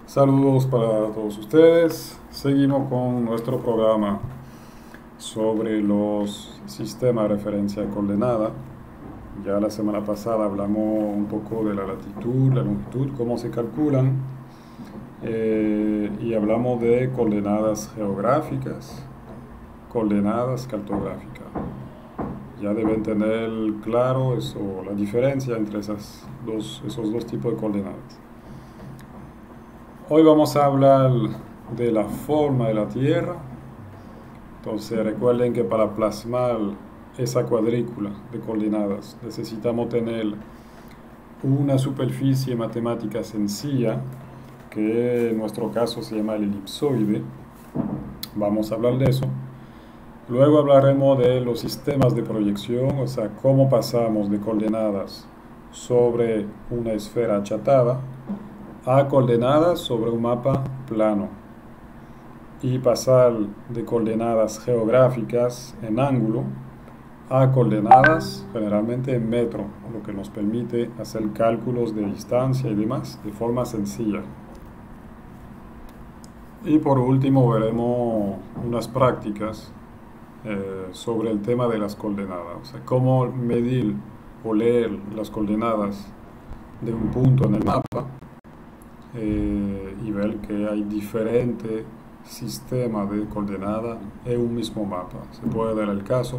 Saludos para todos ustedes. Seguimos con nuestro programa sobre los sistemas de referencia coordenada. Ya la semana pasada hablamos un poco de la latitud, la longitud, cómo se calculan, y hablamos de coordenadas geográficas, coordenadas cartográficas. Ya deben tener claro eso, la diferencia entre esos dos tipos de coordenadas. Hoy vamos a hablar de la forma de la Tierra. Entonces recuerden que para plasmar esa cuadrícula de coordenadas necesitamos tener una superficie matemática sencilla, que en nuestro caso se llama el elipsoide. Vamos a hablar de eso. Luego hablaremos de los sistemas de proyección, o sea, cómo pasamos de coordenadas sobre una esfera achatada a coordenadas sobre un mapa plano, y pasar de coordenadas geográficas en ángulo a coordenadas generalmente en metro, lo que nos permite hacer cálculos de distancia y demás de forma sencilla. Y por último veremos unas prácticas sobre el tema de las coordenadas, o sea, cómo medir o leer las coordenadas de un punto en el mapa, y ver que hay diferentes sistemas de coordenadas en un mismo mapa. Se puede dar el caso,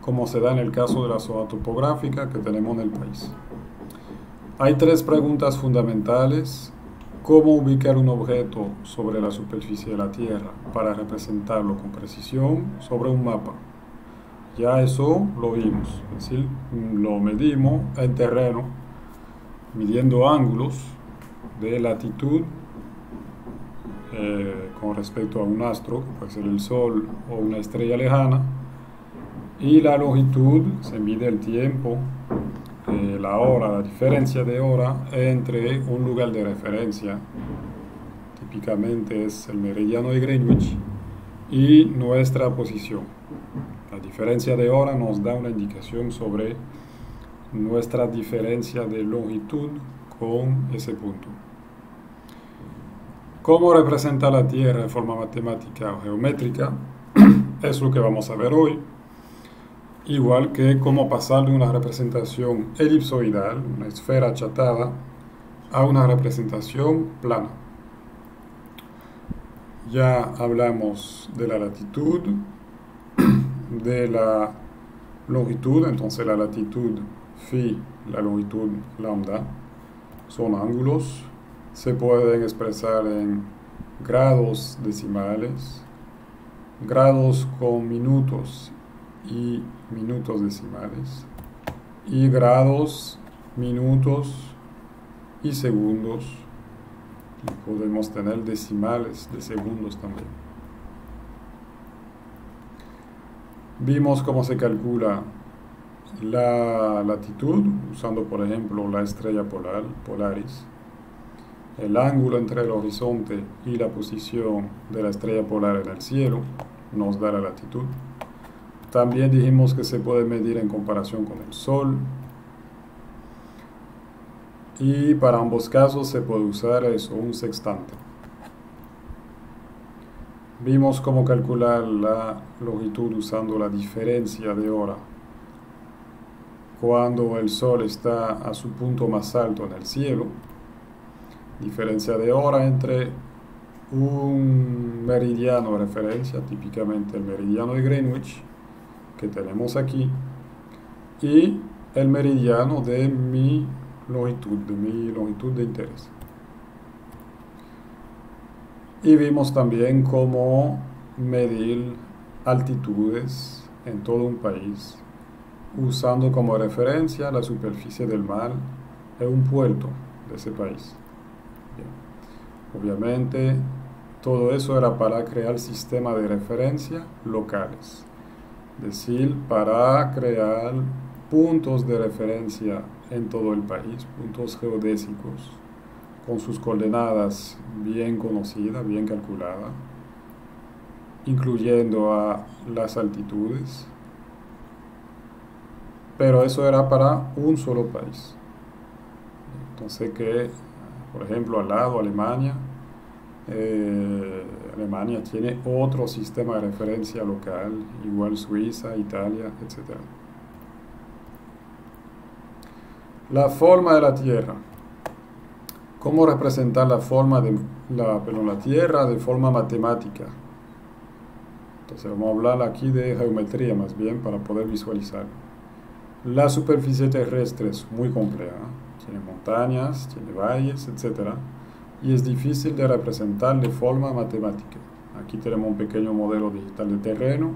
como se da en el caso de la zona topográfica que tenemos en el país. Hay tres preguntas fundamentales: cómo ubicar un objeto sobre la superficie de la Tierra para representarlo con precisión sobre un mapa. Ya eso lo vimos, es decir, lo medimos en terreno, midiendo ángulos de latitud con respecto a un astro, que puede ser el Sol o una estrella lejana, y la longitud se mide el tiempo, la hora, la diferencia de hora entre un lugar de referencia, típicamente es el meridiano de Greenwich, y nuestra posición. La diferencia de hora nos da una indicación sobre nuestra diferencia de longitud con ese punto. ¿Cómo representar la Tierra de forma matemática o geométrica? Es lo que vamos a ver hoy. Igual que cómo pasar de una representación elipsoidal, una esfera achatada, a una representación plana. Ya hablamos de la latitud, de la longitud. Entonces la latitud phi, la longitud lambda, son ángulos. Se pueden expresar en grados decimales, grados con minutos y minutos decimales, y grados, minutos y segundos. Y podemos tener decimales de segundos también. Vimos cómo se calcula la latitud usando, por ejemplo, la estrella polar, Polaris. El ángulo entre el horizonte y la posición de la estrella polar en el cielo nos da la latitud. También dijimos que se puede medir en comparación con el Sol, y para ambos casos se puede usar eso, un sextante. Vimos cómo calcular la longitud usando la diferencia de hora cuando el Sol está a su punto más alto en el cielo. Diferencia de hora entre un meridiano de referencia, típicamente el meridiano de Greenwich, que tenemos aquí, y el meridiano de mi longitud de interés. Y vimos también cómo medir altitudes en todo un país, usando como referencia la superficie del mar en un puerto de ese país. Bien. Obviamente, todo eso era para crear sistemas de referencia locales, es decir, para crear puntos de referencia en todo el país, puntos geodésicos, con sus coordenadas bien conocidas, bien calculadas, incluyendo a las altitudes. Pero eso era para un solo país. Entonces que, por ejemplo, al lado Alemania Alemania tiene otro sistema de referencia local, igual Suiza, Italia, etc. La forma de la Tierra. ¿Cómo representar la forma de la Tierra de forma matemática? Entonces vamos a hablar aquí de geometría más bien para poder visualizar. La superficie terrestre es muy compleja, tiene montañas, tiene valles, etc. Y es difícil de representar de forma matemática. Aquí tenemos un pequeño modelo digital de terreno,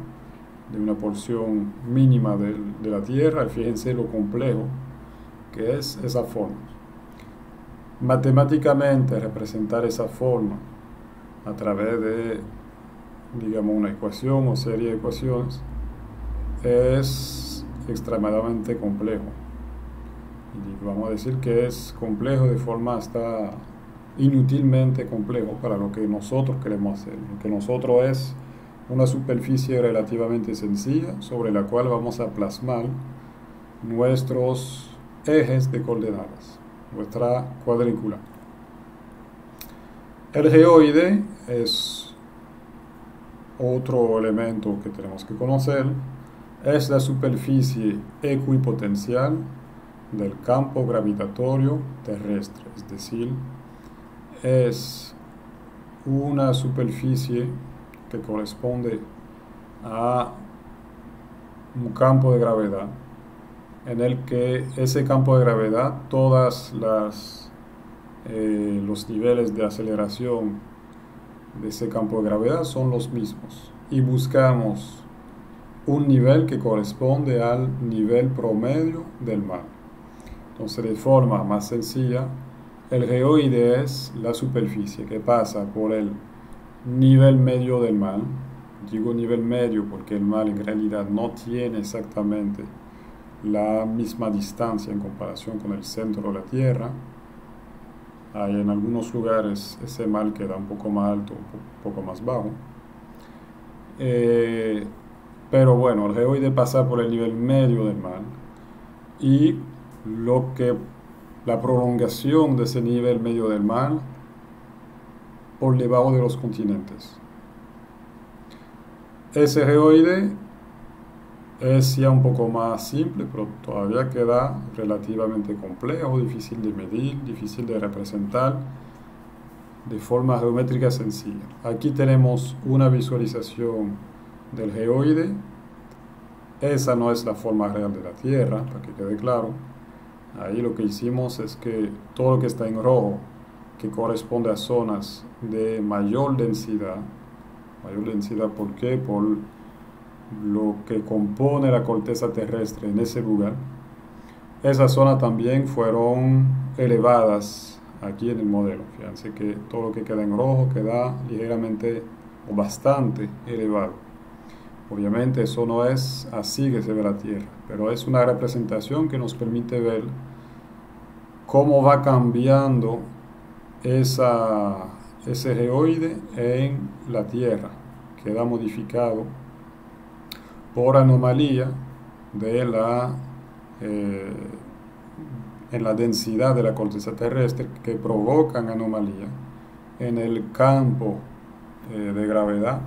de una porción mínima de la Tierra, y fíjense lo complejo que es esa forma. Matemáticamente representar esa forma a través de, digamos, una ecuación o serie de ecuaciones es extremadamente complejo. Y vamos a decir que es complejo de forma hasta inútilmente complejo para lo que nosotros queremos hacer. Lo que nosotros es una superficie relativamente sencilla sobre la cual vamos a plasmar nuestros ejes de coordenadas, nuestra cuadrícula. El geoide es otro elemento que tenemos que conocer. Es la superficie equipotencial del campo gravitatorio terrestre, es decir, es una superficie que corresponde a un campo de gravedad en el que ese campo de gravedad, todos los niveles de aceleración de ese campo de gravedad son los mismos, y buscamos un nivel que corresponde al nivel promedio del mar. Entonces, de forma más sencilla, el geoide es la superficie que pasa por el nivel medio del mar. Digo nivel medio porque el mar en realidad no tiene exactamente la misma distancia en comparación con el centro de la Tierra. Hay en algunos lugares ese mar queda un poco más alto, un poco más bajo. Pero bueno, el geoide pasa por el nivel medio del mar, y la prolongación de ese nivel medio del mar por debajo de los continentes. Ese geoide es ya un poco más simple, pero todavía queda relativamente complejo, difícil de medir, difícil de representar de forma geométrica sencilla. Aquí tenemos una visualización del geoide. Esa no es la forma real de la Tierra, para que quede claro. Ahí lo que hicimos es que todo lo que está en rojo, que corresponde a zonas de mayor densidad. ¿Por qué? Por lo que compone la corteza terrestre en ese lugar. Esas zonas también fueron elevadas aquí en el modelo. Fíjense que todo lo que queda en rojo queda ligeramente o bastante elevado. Obviamente eso no es así que se ve la Tierra, pero es una representación que nos permite ver cómo va cambiando ese geoide en la Tierra. Queda modificado por anomalía en la densidad de la corteza terrestre, que provocan anomalía en el campo de gravedad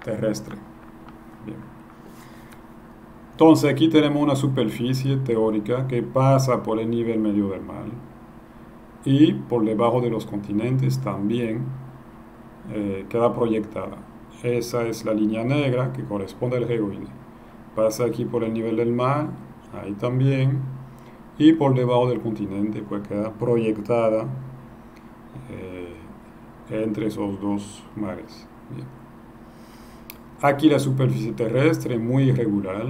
terrestre. Bien. Entonces aquí tenemos una superficie teórica que pasa por el nivel medio del mar, y por debajo de los continentes también queda proyectada. Esa es la línea negra que corresponde al geoide. Pasa aquí por el nivel del mar, ahí también, y por debajo del continente pues queda proyectada entre esos dos mares. Bien. Aquí la superficie terrestre muy irregular,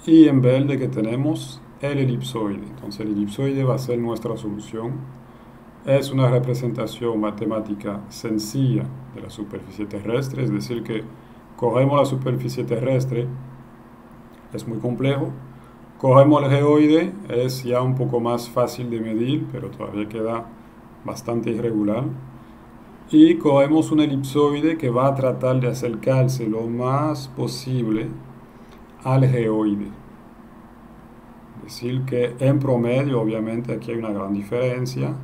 y en verde que tenemos el elipsoide. Entonces el elipsoide va a ser nuestra solución. Es una representación matemática sencilla de la superficie terrestre, es decir que cogemos la superficie terrestre, es muy complejo, cogemos el geoide, es ya un poco más fácil de medir, pero todavía queda bastante irregular, y cogemos un elipsoide que va a tratar de acercarse lo más posible al geoide. Es decir que en promedio, obviamente aquí hay una gran diferencia,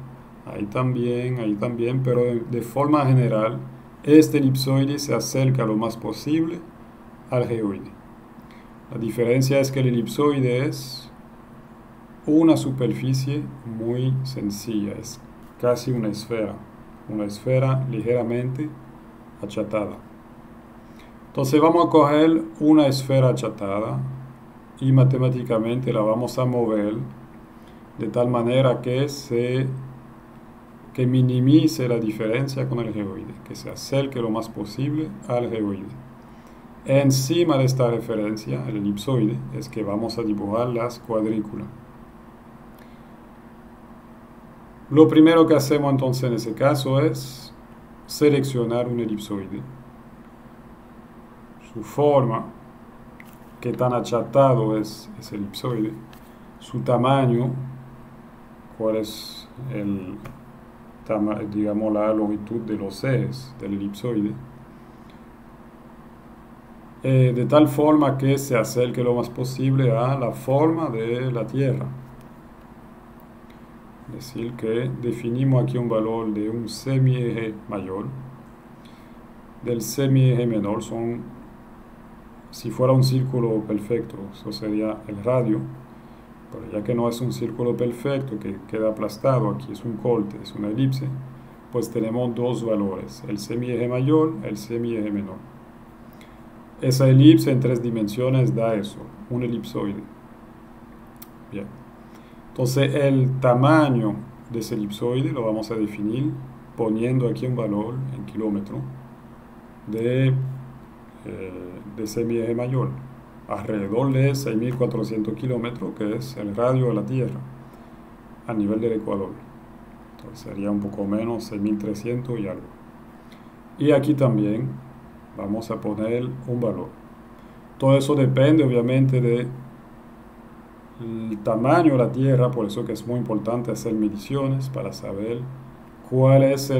ahí también, pero de forma general, este elipsoide se acerca lo más posible al geoide. La diferencia es que el elipsoide es una superficie muy sencilla, es casi una esfera ligeramente achatada. Entonces vamos a coger una esfera achatada y matemáticamente la vamos a mover de tal manera que minimice la diferencia con el geoide, que se acerque lo más posible al geoide. Encima de esta referencia, el elipsoide, es que vamos a dibujar las cuadrículas. Lo primero que hacemos entonces en ese caso es seleccionar un elipsoide. Su forma, qué tan achatado es ese elipsoide, su tamaño, cuál es digamos, la longitud de los ejes del elipsoide, de tal forma que se acerque lo más posible a la forma de la Tierra. Es decir, que definimos aquí un valor de un semieje mayor, del semieje menor, si fuera un círculo perfecto, eso sería el radio, pero ya que no es un círculo perfecto que queda aplastado, aquí es un corte, es una elipse, pues tenemos dos valores, el semieje mayor, el semieje menor. Esa elipse en 3 dimensiones da eso, un elipsoide. Bien. Entonces el tamaño de ese elipsoide lo vamos a definir poniendo aquí un valor en kilómetro de semieje mayor, alrededor de 6.400 kilómetros, que es el radio de la Tierra a nivel del Ecuador. Entonces sería un poco menos, 6.300 y algo. Y aquí también vamos a poner un valor. Todo eso depende obviamente del tamaño de la Tierra, por eso que es muy importante hacer mediciones para saber cuál es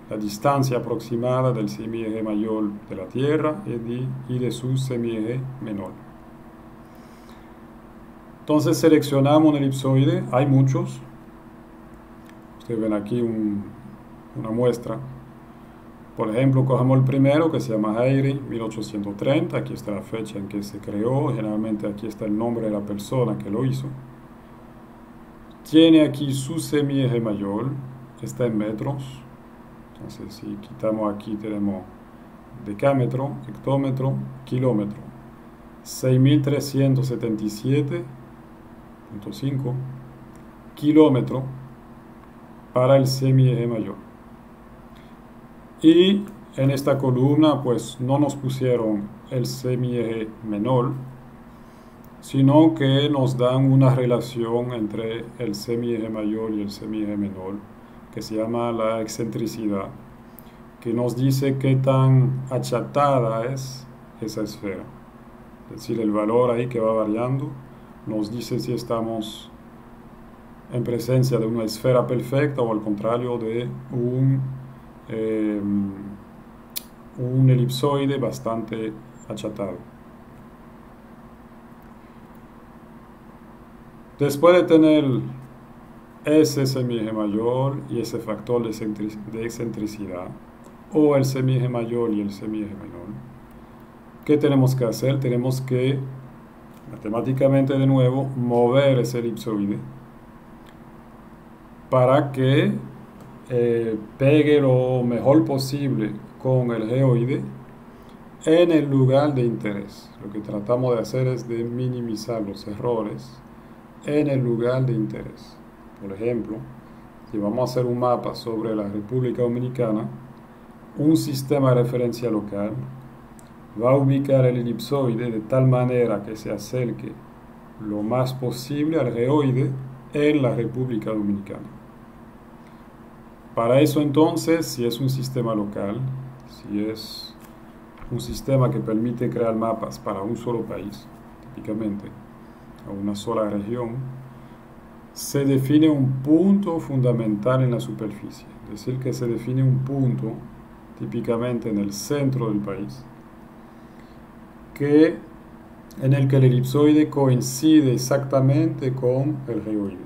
la distancia aproximada del semieje mayor de la Tierra y de su semieje menor. Entonces seleccionamos un elipsoide, hay muchos. Ustedes ven aquí una muestra. Por ejemplo, cojamos el primero que se llama Airy, 1830, aquí está la fecha en que se creó, generalmente aquí está el nombre de la persona que lo hizo. Tiene aquí su semieje mayor, está en metros. Entonces, si quitamos aquí, tenemos decámetro, hectómetro, kilómetro. 6.377.5 kilómetros para el semieje mayor. Y en esta columna, pues no nos pusieron el semieje menor, sino que nos dan una relación entre el semieje mayor y el semieje menor, que se llama la excentricidad, que nos dice qué tan achatada es esa esfera. Es decir, el valor ahí que va variando nos dice si estamos en presencia de una esfera perfecta o al contrario de un elipsoide bastante achatado. Después de tener ese semieje mayor y ese factor de excentricidad, o el semieje mayor y el semieje menor, ¿qué tenemos que hacer? Tenemos que, matemáticamente de nuevo, mover ese elipsoide para que pegue lo mejor posible con el geoide en el lugar de interés. Lo que tratamos de hacer es de minimizar los errores en el lugar de interés. Por ejemplo, si vamos a hacer un mapa sobre la República Dominicana, un sistema de referencia local va a ubicar el elipsoide de tal manera que se acerque lo más posible al geoide en la República Dominicana. Para eso entonces, si es un sistema local, si es un sistema que permite crear mapas para un solo país, típicamente, o una sola región, se define un punto fundamental en la superficie. Es decir, que se define un punto, típicamente en el centro del país, en el que el elipsoide coincide exactamente con el geoide.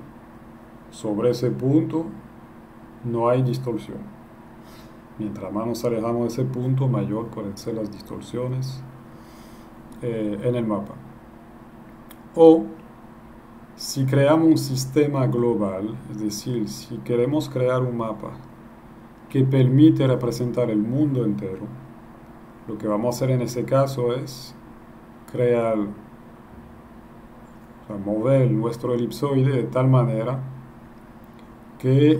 Sobre ese punto no hay distorsión. Mientras más nos alejamos de ese punto, mayor pueden ser las distorsiones en el mapa. O si creamos un sistema global, es decir, si queremos crear un mapa que permite representar el mundo entero, lo que vamos a hacer en ese caso es crear, o sea, mover nuestro elipsoide de tal manera que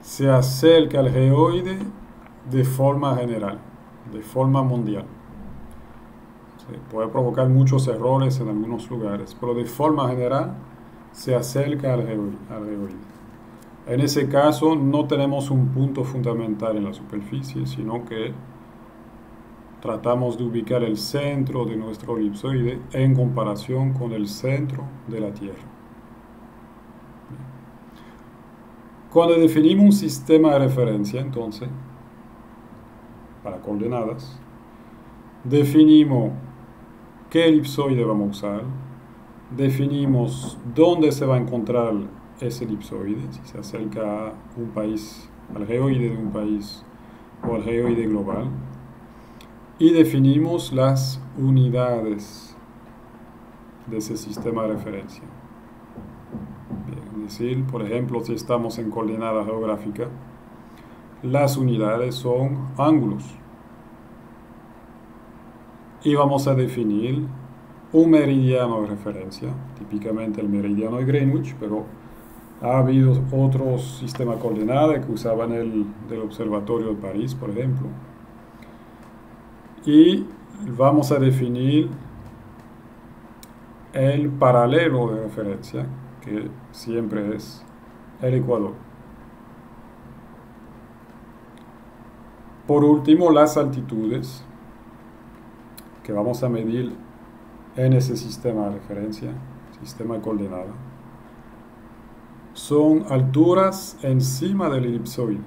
se acerque al geoide de forma general, de forma mundial. Se puede provocar muchos errores en algunos lugares, pero de forma general se acerca al geoide. En ese caso no tenemos un punto fundamental en la superficie, sino que tratamos de ubicar el centro de nuestro elipsoide en comparación con el centro de la Tierra. Cuando definimos un sistema de referencia, entonces, para coordenadas, definimos qué elipsoide vamos a usar, definimos dónde se va a encontrar ese elipsoide, si se acerca a un país, al geoide de un país o al geoide global, y definimos las unidades de ese sistema de referencia. Es decir, por ejemplo, si estamos en coordenada geográfica, las unidades son ángulos. Y vamos a definir un meridiano de referencia, típicamente el meridiano de Greenwich, pero ha habido otros sistemas de coordenadas que usaban el del Observatorio de París, por ejemplo. Y vamos a definir el paralelo de referencia, que siempre es el ecuador. Por último, las altitudes que vamos a medir en ese sistema de referencia, sistema de coordenada, son alturas encima del elipsoide.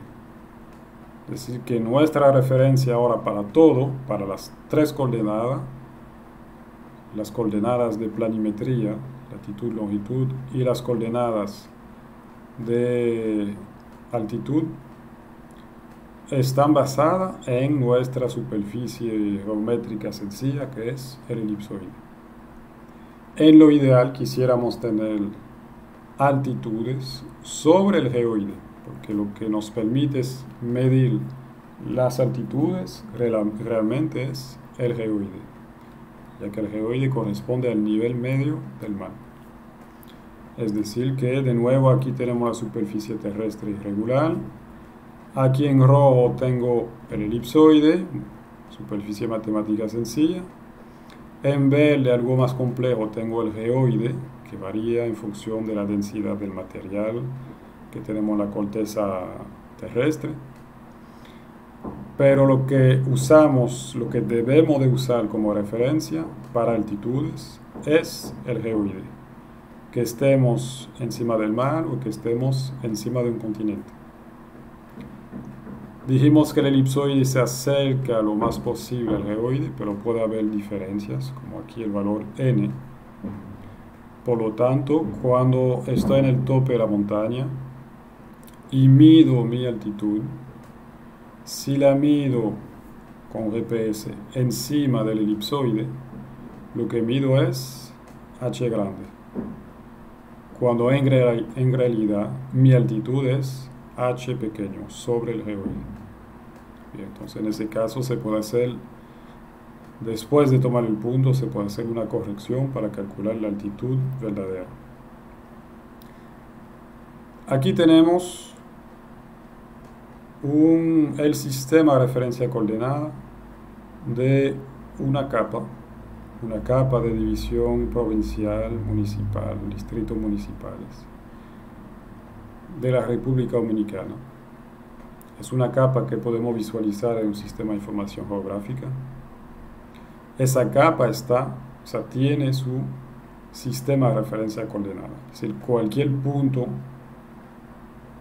Es decir, que nuestra referencia ahora para todo, para las tres coordenadas, las coordenadas de planimetría, latitud, longitud, y las coordenadas de altitud, están basadas en nuestra superficie geométrica sencilla, que es el elipsoide. En lo ideal quisiéramos tener altitudes sobre el geoide, porque lo que nos permite es medir las altitudes realmente es el geoide, ya que el geoide corresponde al nivel medio del mar. Es decir que de nuevo aquí tenemos la superficie terrestre irregular. Aquí en rojo tengo el elipsoide, superficie matemática sencilla. En verde, algo más complejo, tengo el geoide, que varía en función de la densidad del material que tenemos en la corteza terrestre. Pero lo que usamos, lo que debemos de usar como referencia para altitudes es el geoide, que estemos encima del mar o que estemos encima de un continente. Dijimos que el elipsoide se acerca lo más posible al geoide, pero puede haber diferencias, como aquí el valor n. Por lo tanto, cuando estoy en el tope de la montaña y mido mi altitud, si la mido con GPS encima del elipsoide, lo que mido es h grande. Cuando en realidad mi altitud es h pequeño sobre el geoide. Bien, entonces en ese caso se puede hacer, después de tomar el punto, se puede hacer una corrección para calcular la altitud verdadera. Aquí tenemos el sistema de referencia coordenada de una capa de división provincial, municipal, distritos municipales de la República Dominicana. Es una capa que podemos visualizar en un sistema de información geográfica. Esa capa tiene su sistema de referencia coordenada. Es decir, cualquier punto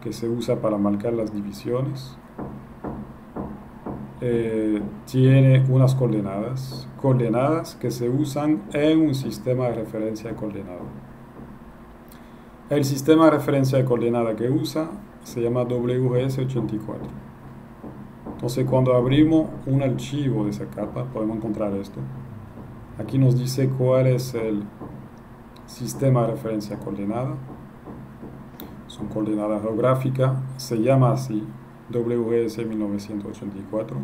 que se usa para marcar las divisiones tiene unas coordenadas que se usan en un sistema de referencia coordenada. El sistema de referencia de coordenada que usa se llama WGS84. Entonces cuando abrimos un archivo de esa capa podemos encontrar esto. Aquí nos dice cuál es el sistema de referencia coordenada. Son coordenadas geográficas, se llama así, WGS 1984.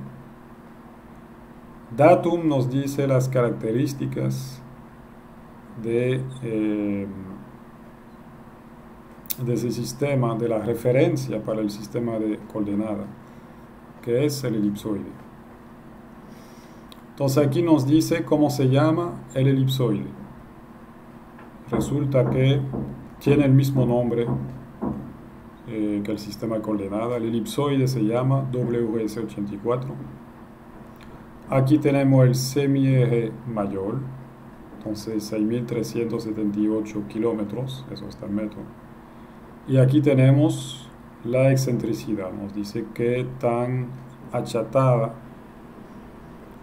Datum nos dice las características de ese sistema, de la referencia para el sistema de coordenada, que es el elipsoide. Entonces aquí nos dice cómo se llama el elipsoide. Resulta que tiene el mismo nombre que el sistema de coordenada. El elipsoide se llama WGS84. Aquí tenemos el semieje mayor, entonces 6.378 kilómetros, eso está en metro. Y aquí tenemos la excentricidad, nos dice qué tan achatada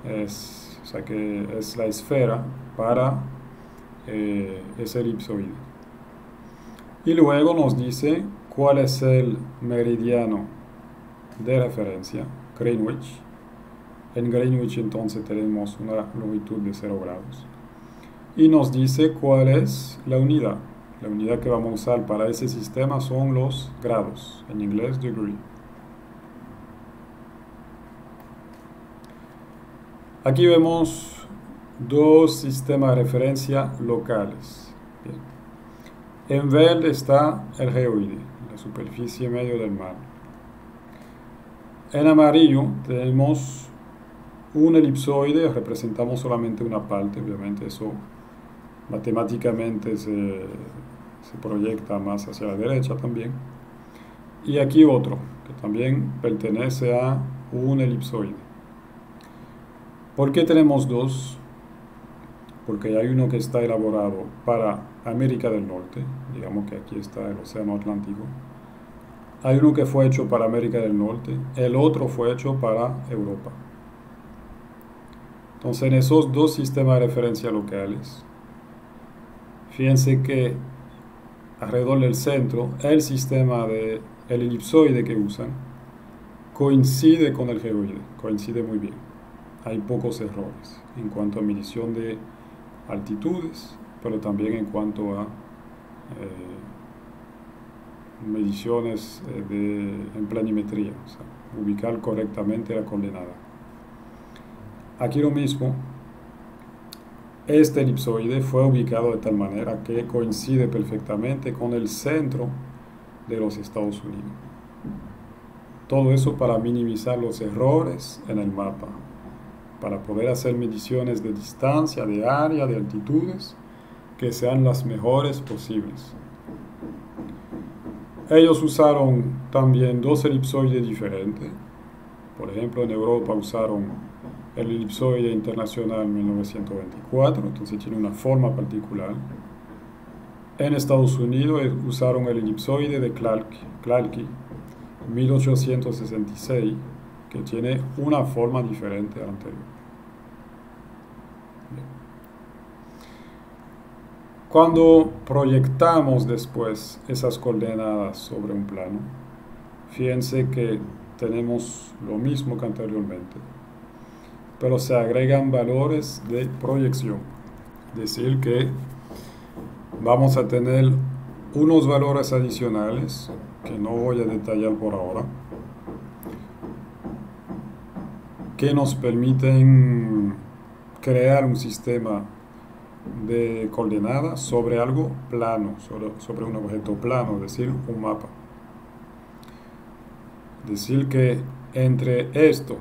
es, o sea que es la esfera para ese elipsoide. Y luego nos dice cuál es el meridiano de referencia, Greenwich. En Greenwich entonces tenemos una longitud de 0 grados. Y nos dice cuál es la unidad. La unidad que vamos a usar para ese sistema son los grados, en inglés degree. Aquí vemos dos sistemas de referencia locales. Bien. En verde está el geoide, la superficie medio del mar. En amarillo tenemos un elipsoide, representamos solamente una parte, obviamente eso matemáticamente se proyecta más hacia la derecha también. Y aquí otro, que también pertenece a un elipsoide. ¿Por qué tenemos dos? Porque hay uno que está elaborado para América del Norte, digamos que aquí está el Océano Atlántico. Hay uno que fue hecho para América del Norte, el otro fue hecho para Europa. Entonces en esos dos sistemas de referencia locales, fíjense que alrededor del centro, el sistema del elipsoide que usan coincide con el geoide, coincide muy bien. Hay pocos errores en cuanto a medición de altitudes, pero también en cuanto a mediciones en planimetría, o sea, ubicar correctamente la coordenada. Aquí lo mismo. Este elipsoide fue ubicado de tal manera que coincide perfectamente con el centro de los Estados Unidos. Todo eso para minimizar los errores en el mapa, para poder hacer mediciones de distancia, de área, de altitudes, que sean las mejores posibles. Ellos usaron también dos elipsoides diferentes. Por ejemplo, en Europa usaron el elipsoide internacional 1924, entonces tiene una forma particular. En Estados Unidos usaron el elipsoide de Clarke 1866, que tiene una forma diferente a la anterior. Bien. Cuando proyectamos después esas coordenadas sobre un plano, fíjense que tenemos lo mismo que anteriormente, pero se agregan valores de proyección. Es decir, que vamos a tener unos valores adicionales que no voy a detallar por ahora, que nos permiten crear un sistema de coordenadas sobre algo plano, sobre un objeto plano, es decir, un mapa. Es decir, que entre esto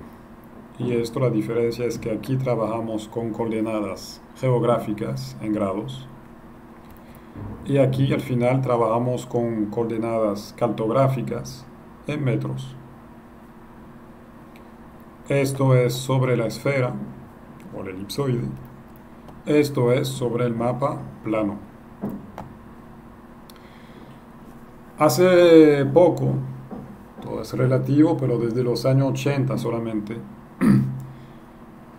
y esto la diferencia es que aquí trabajamos con coordenadas geográficas en grados y aquí al final trabajamos con coordenadas cartográficas en metros. Esto es sobre la esfera o el elipsoide, esto es sobre el mapa plano. Hace poco, todo es relativo, pero desde los años 80 solamente,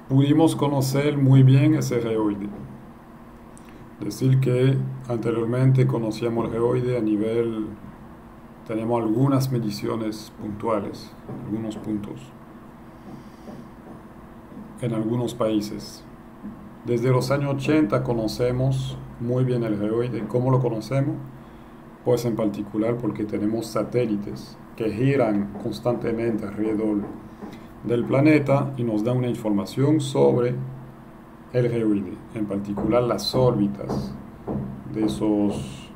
pudimos conocer muy bien ese geoide. Es decir, que anteriormente conocíamos el geoide a nivel tenemos algunas mediciones puntuales, algunos puntos, en algunos países. Desde los años 80 conocemos muy bien el geoide. ¿Cómo lo conocemos? Pues en particular porque tenemos satélites que giran constantemente alrededor del planeta y nos dan una información sobre el geoide, en particular las órbitas de esos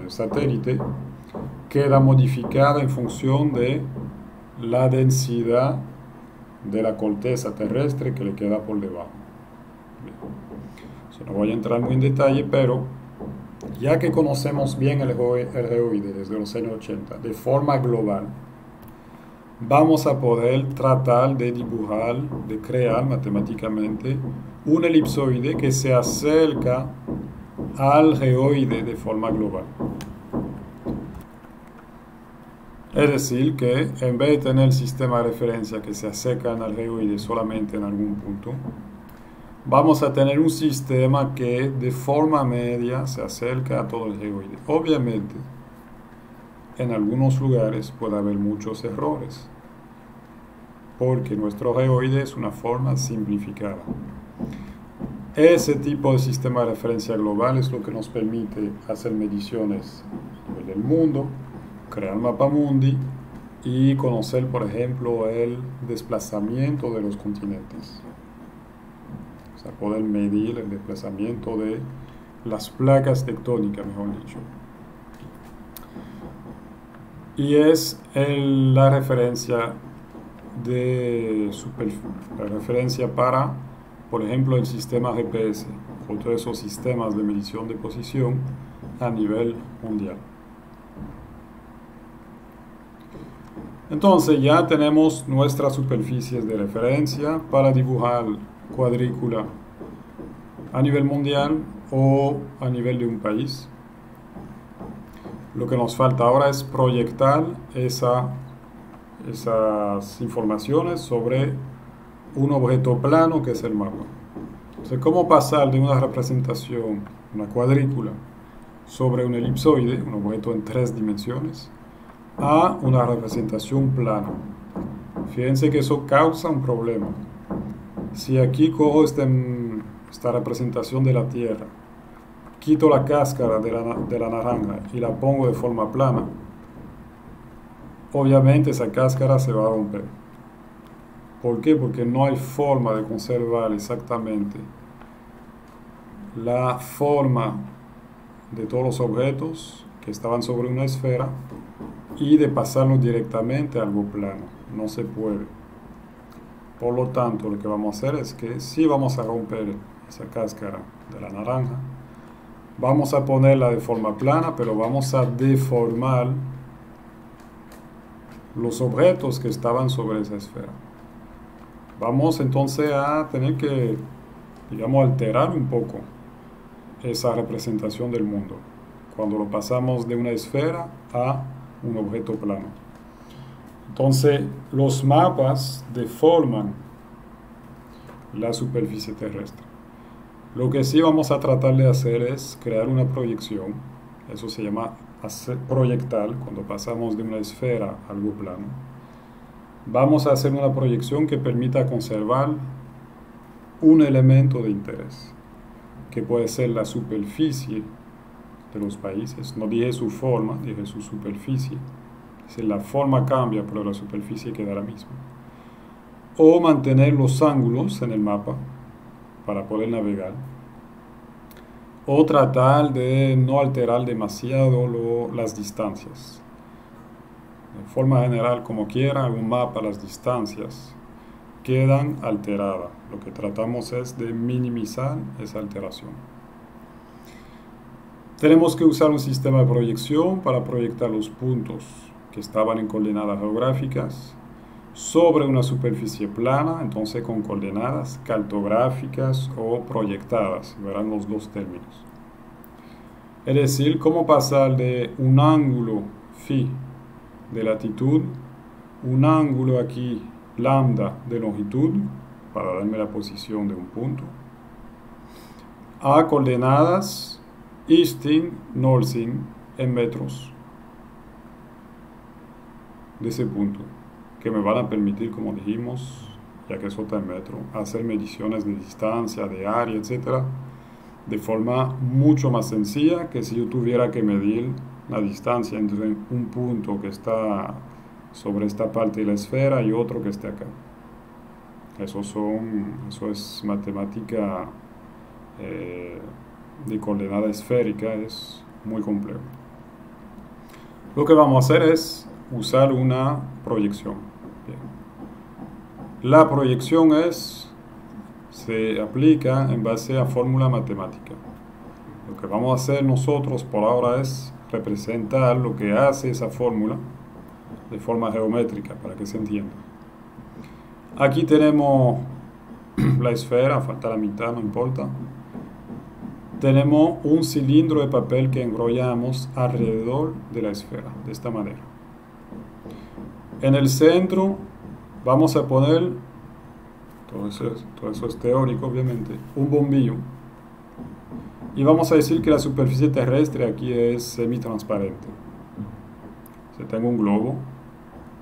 satélites queda modificada en función de la densidad de la corteza terrestre que le queda por debajo. No voy a entrar muy en detalle, pero ya que conocemos bien el geoide desde los años 80 de forma global, vamos a poder tratar de dibujar, de crear matemáticamente un elipsoide que se acerca al geoide de forma global. Es decir, que en vez de tener el sistema de referencia que se acercan al geoide solamente en algún punto, vamos a tener un sistema que de forma media se acerca a todo el geoide. Obviamente, en algunos lugares puede haber muchos errores, porque nuestro geoide es una forma simplificada. Ese tipo de sistema de referencia global es lo que nos permite hacer mediciones a nivel del mundo, crear mapamundi y conocer, por ejemplo, el desplazamiento de los continentes. O sea, poder medir el desplazamiento de las placas tectónicas, mejor dicho. Y es la referencia para, por ejemplo, el sistema GPS o todos esos sistemas de medición de posición a nivel mundial. Entonces ya tenemos nuestras superficies de referencia para dibujar cuadrícula a nivel mundial o a nivel de un país. Lo que nos falta ahora es proyectar esas informaciones sobre un objeto plano que es el mapa. Entonces, ¿cómo pasar de una representación, una cuadrícula, sobre un elipsoide, un objeto en 3 dimensiones, a una representación plana? Fíjense que eso causa un problema. Si aquí cojo esta representación de la Tierra, quito la cáscara de la naranja y la pongo de forma plana, obviamente esa cáscara se va a romper. ¿Por qué? Porque no hay forma de conservar exactamente la forma de todos los objetos que estaban sobre una esfera y de pasarlos directamente a algo plano. No se puede. Por lo tanto, lo que vamos a hacer es que sí vamos a romper esa cáscara de la naranja, vamos a ponerla de forma plana, pero vamos a deformar los objetos que estaban sobre esa esfera. Vamos entonces a tener que, digamos, alterar un poco esa representación del mundo cuando lo pasamos de una esfera a un objeto plano. Entonces, los mapas deforman la superficie terrestre. Lo que sí vamos a tratar de hacer es crear una proyección. Eso se llama proyectar, cuando pasamos de una esfera a algo plano. Vamos a hacer una proyección que permita conservar un elemento de interés, que puede ser la superficie de los países. No dije su forma, dije su superficie. Si la forma cambia, pero la superficie queda la misma. O mantener los ángulos en el mapa para poder navegar. O tratar de no alterar demasiado las distancias. De forma general, como quiera, un mapa, las distancias quedan alteradas. Lo que tratamos es de minimizar esa alteración. Tenemos que usar un sistema de proyección para proyectar los puntos que estaban en coordenadas geográficas sobre una superficie plana, entonces con coordenadas cartográficas o proyectadas, verán los dos términos. Es decir, cómo pasar de un ángulo phi de latitud, un ángulo aquí lambda de longitud, para darme la posición de un punto, a coordenadas easting, northing en metros. de ese punto, que me van a permitir, como dijimos, ya que eso está en metro, hacer mediciones de distancia, de área, etcétera, de forma mucho más sencilla que si yo tuviera que medir la distancia entre un punto que está sobre esta parte de la esfera y otro que esté acá. Eso es matemática de coordenada esférica, es muy complejo. Lo que vamos a hacer es usar una proyección. Bien. La proyección se aplica en base a fórmula matemática. Lo que vamos a hacer nosotros por ahora es representar lo que hace esa fórmula de forma geométrica para que se entienda. Aquí tenemos la esfera, falta la mitad, no importa. Tenemos un cilindro de papel que enrollamos alrededor de la esfera, de esta manera. En el centro vamos a poner, todo eso es teórico obviamente, un bombillo. Y vamos a decir que la superficie terrestre aquí es semitransparente. Si tengo un globo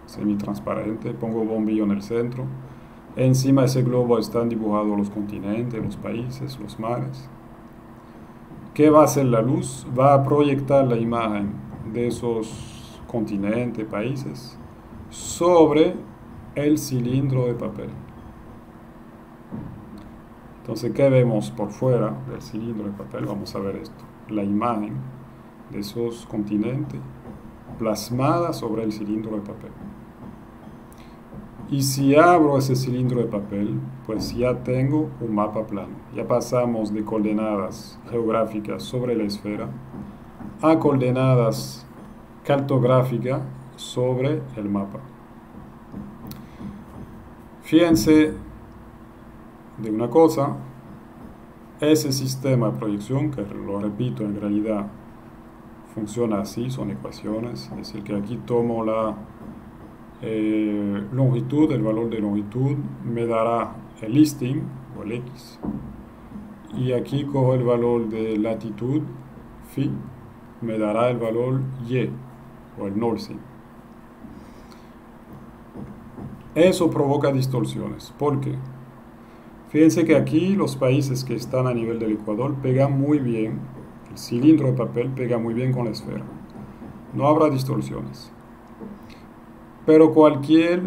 semitransparente, pongo un bombillo en el centro. Encima de ese globo están dibujados los continentes, los países, los mares. ¿Qué va a hacer la luz? Va a proyectar la imagen de esos continentes, países, sobre el cilindro de papel. Entonces, ¿qué vemos por fuera del cilindro de papel? Vamos a ver esto. La imagen de esos continentes plasmada sobre el cilindro de papel. Y si abro ese cilindro de papel, pues ya tengo un mapa plano. Ya pasamos de coordenadas geográficas sobre la esfera a coordenadas cartográficas sobre el mapa. Fíjense de una cosa, ese sistema de proyección, que lo repito, en realidad funciona así, son ecuaciones, es decir, que aquí tomo la longitud, el valor de longitud me dará el listing o el X, y aquí cojo el valor de latitud, phi, me dará el valor Y o el northing. Eso provoca distorsiones. ¿Por qué? Fíjense que aquí los países que están a nivel del ecuador pegan muy bien, el cilindro de papel pega muy bien con la esfera, no habrá distorsiones. Pero cualquier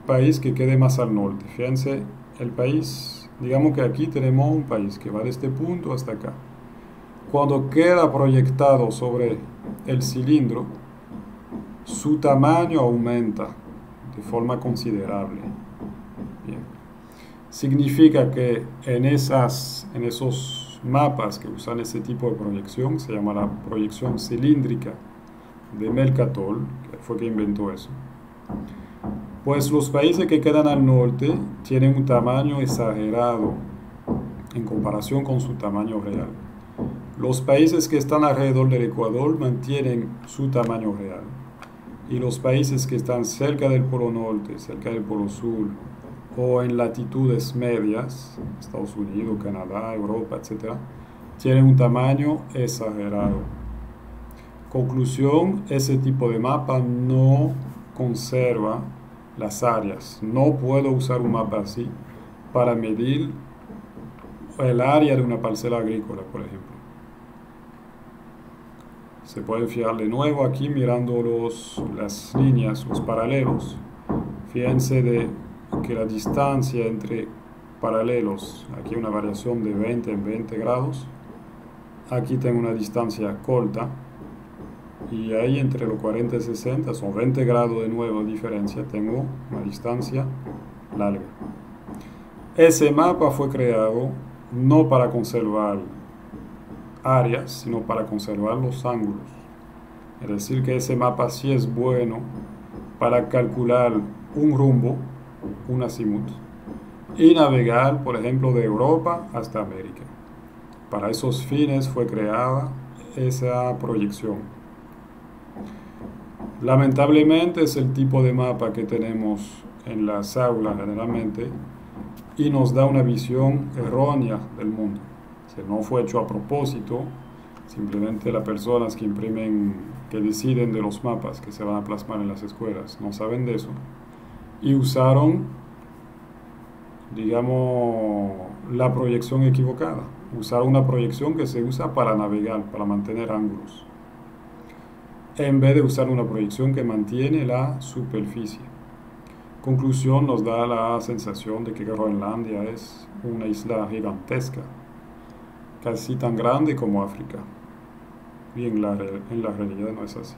país que quede más al norte, fíjense, el país, digamos que aquí tenemos un país que va de este punto hasta acá. Cuando queda proyectado sobre el cilindro, su tamaño aumenta de forma considerable. Bien. Significa que en esos mapas que usan ese tipo de proyección, se llama la proyección cilíndrica de Mercator, que fue quien inventó eso. Pues los países que quedan al norte tienen un tamaño exagerado en comparación con su tamaño real. Los países que están alrededor del Ecuador mantienen su tamaño real. Y los países que están cerca del Polo Norte, cerca del Polo Sur, o en latitudes medias, Estados Unidos, Canadá, Europa, etc., tienen un tamaño exagerado. Conclusión, ese tipo de mapa no conserva las áreas. No puedo usar un mapa así para medir el área de una parcela agrícola, por ejemplo. Se puede fijar de nuevo aquí mirando las líneas, los paralelos. Fíjense de que la distancia entre paralelos, aquí una variación de 20 en 20 grados. Aquí tengo una distancia corta. Y ahí entre los 40 y 60, son 20 grados de nuevo de diferencia, tengo una distancia larga. Ese mapa fue creado no para conservar áreas, sino para conservar los ángulos. Es decir, que ese mapa sí es bueno para calcular un rumbo, un azimut, y navegar, por ejemplo, de Europa hasta América. Para esos fines fue creada esa proyección. Lamentablemente es el tipo de mapa que tenemos en las aulas generalmente y nos da una visión errónea del mundo. O sea, no fue hecho a propósito, simplemente las personas que imprimen que deciden de los mapas que se van a plasmar en las escuelas, no saben de eso, y usaron, digamos, la proyección equivocada. Usaron una proyección que se usa para navegar, para mantener ángulos, en vez de usar una proyección que mantiene la superficie. Conclusión, nos da la sensación de que Groenlandia es una isla gigantesca, casi tan grande como África. Y en la realidad no es así.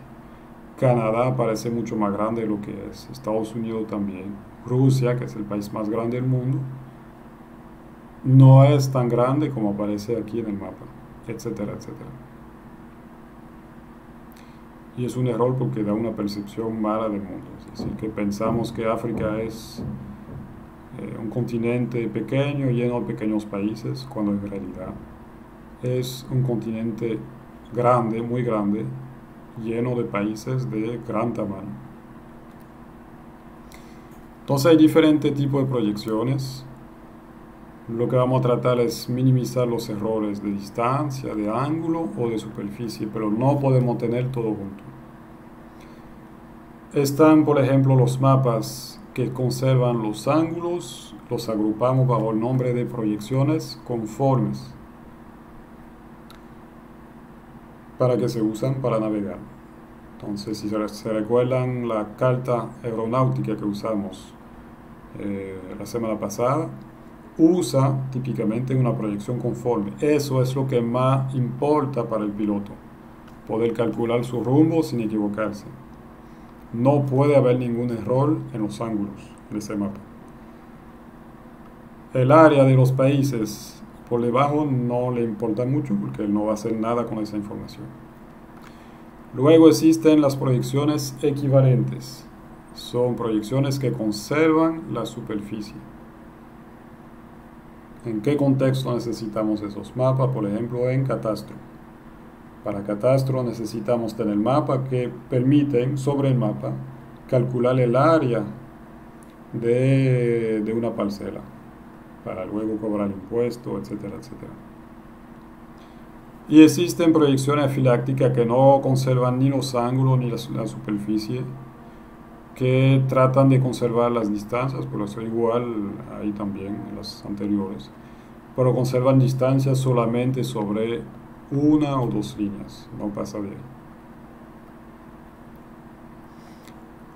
Canadá parece mucho más grande de lo que es. Estados Unidos también. Rusia, que es el país más grande del mundo, no es tan grande como aparece aquí en el mapa, etcétera, etcétera. Y es un error porque da una percepción mala del mundo. Es decir, que pensamos que África es un continente pequeño, lleno de pequeños países, cuando en realidad es un continente grande, muy grande, lleno de países de gran tamaño. Entonces hay diferentes tipos de proyecciones. Lo que vamos a tratar es minimizar los errores de distancia, de ángulo o de superficie, pero no podemos tener todo junto. Están, por ejemplo, los mapas que conservan los ángulos, los agrupamos bajo el nombre de proyecciones conformes, para que se usan para navegar. Entonces, si se recuerdan la carta aeronáutica que usamos la semana pasada, usa típicamente una proyección conforme. Eso es lo que más importa para el piloto, poder calcular su rumbo sin equivocarse. No puede haber ningún error en los ángulos de ese mapa. El área de los países por debajo no le importa mucho porque él no va a hacer nada con esa información. Luego existen las proyecciones equivalentes. Son proyecciones que conservan la superficie. ¿En qué contexto necesitamos esos mapas? Por ejemplo, en catastro. Para catastro necesitamos tener mapas que permiten, sobre el mapa, calcular el área de una parcela, para luego cobrar impuestos, etcétera, etcétera. Y existen proyecciones filácticas que no conservan ni los ángulos ni la superficie, que tratan de conservar las distancias, pero eso igual ahí también en las anteriores, pero conservan distancias solamente sobre una o dos líneas, no pasa de ahí.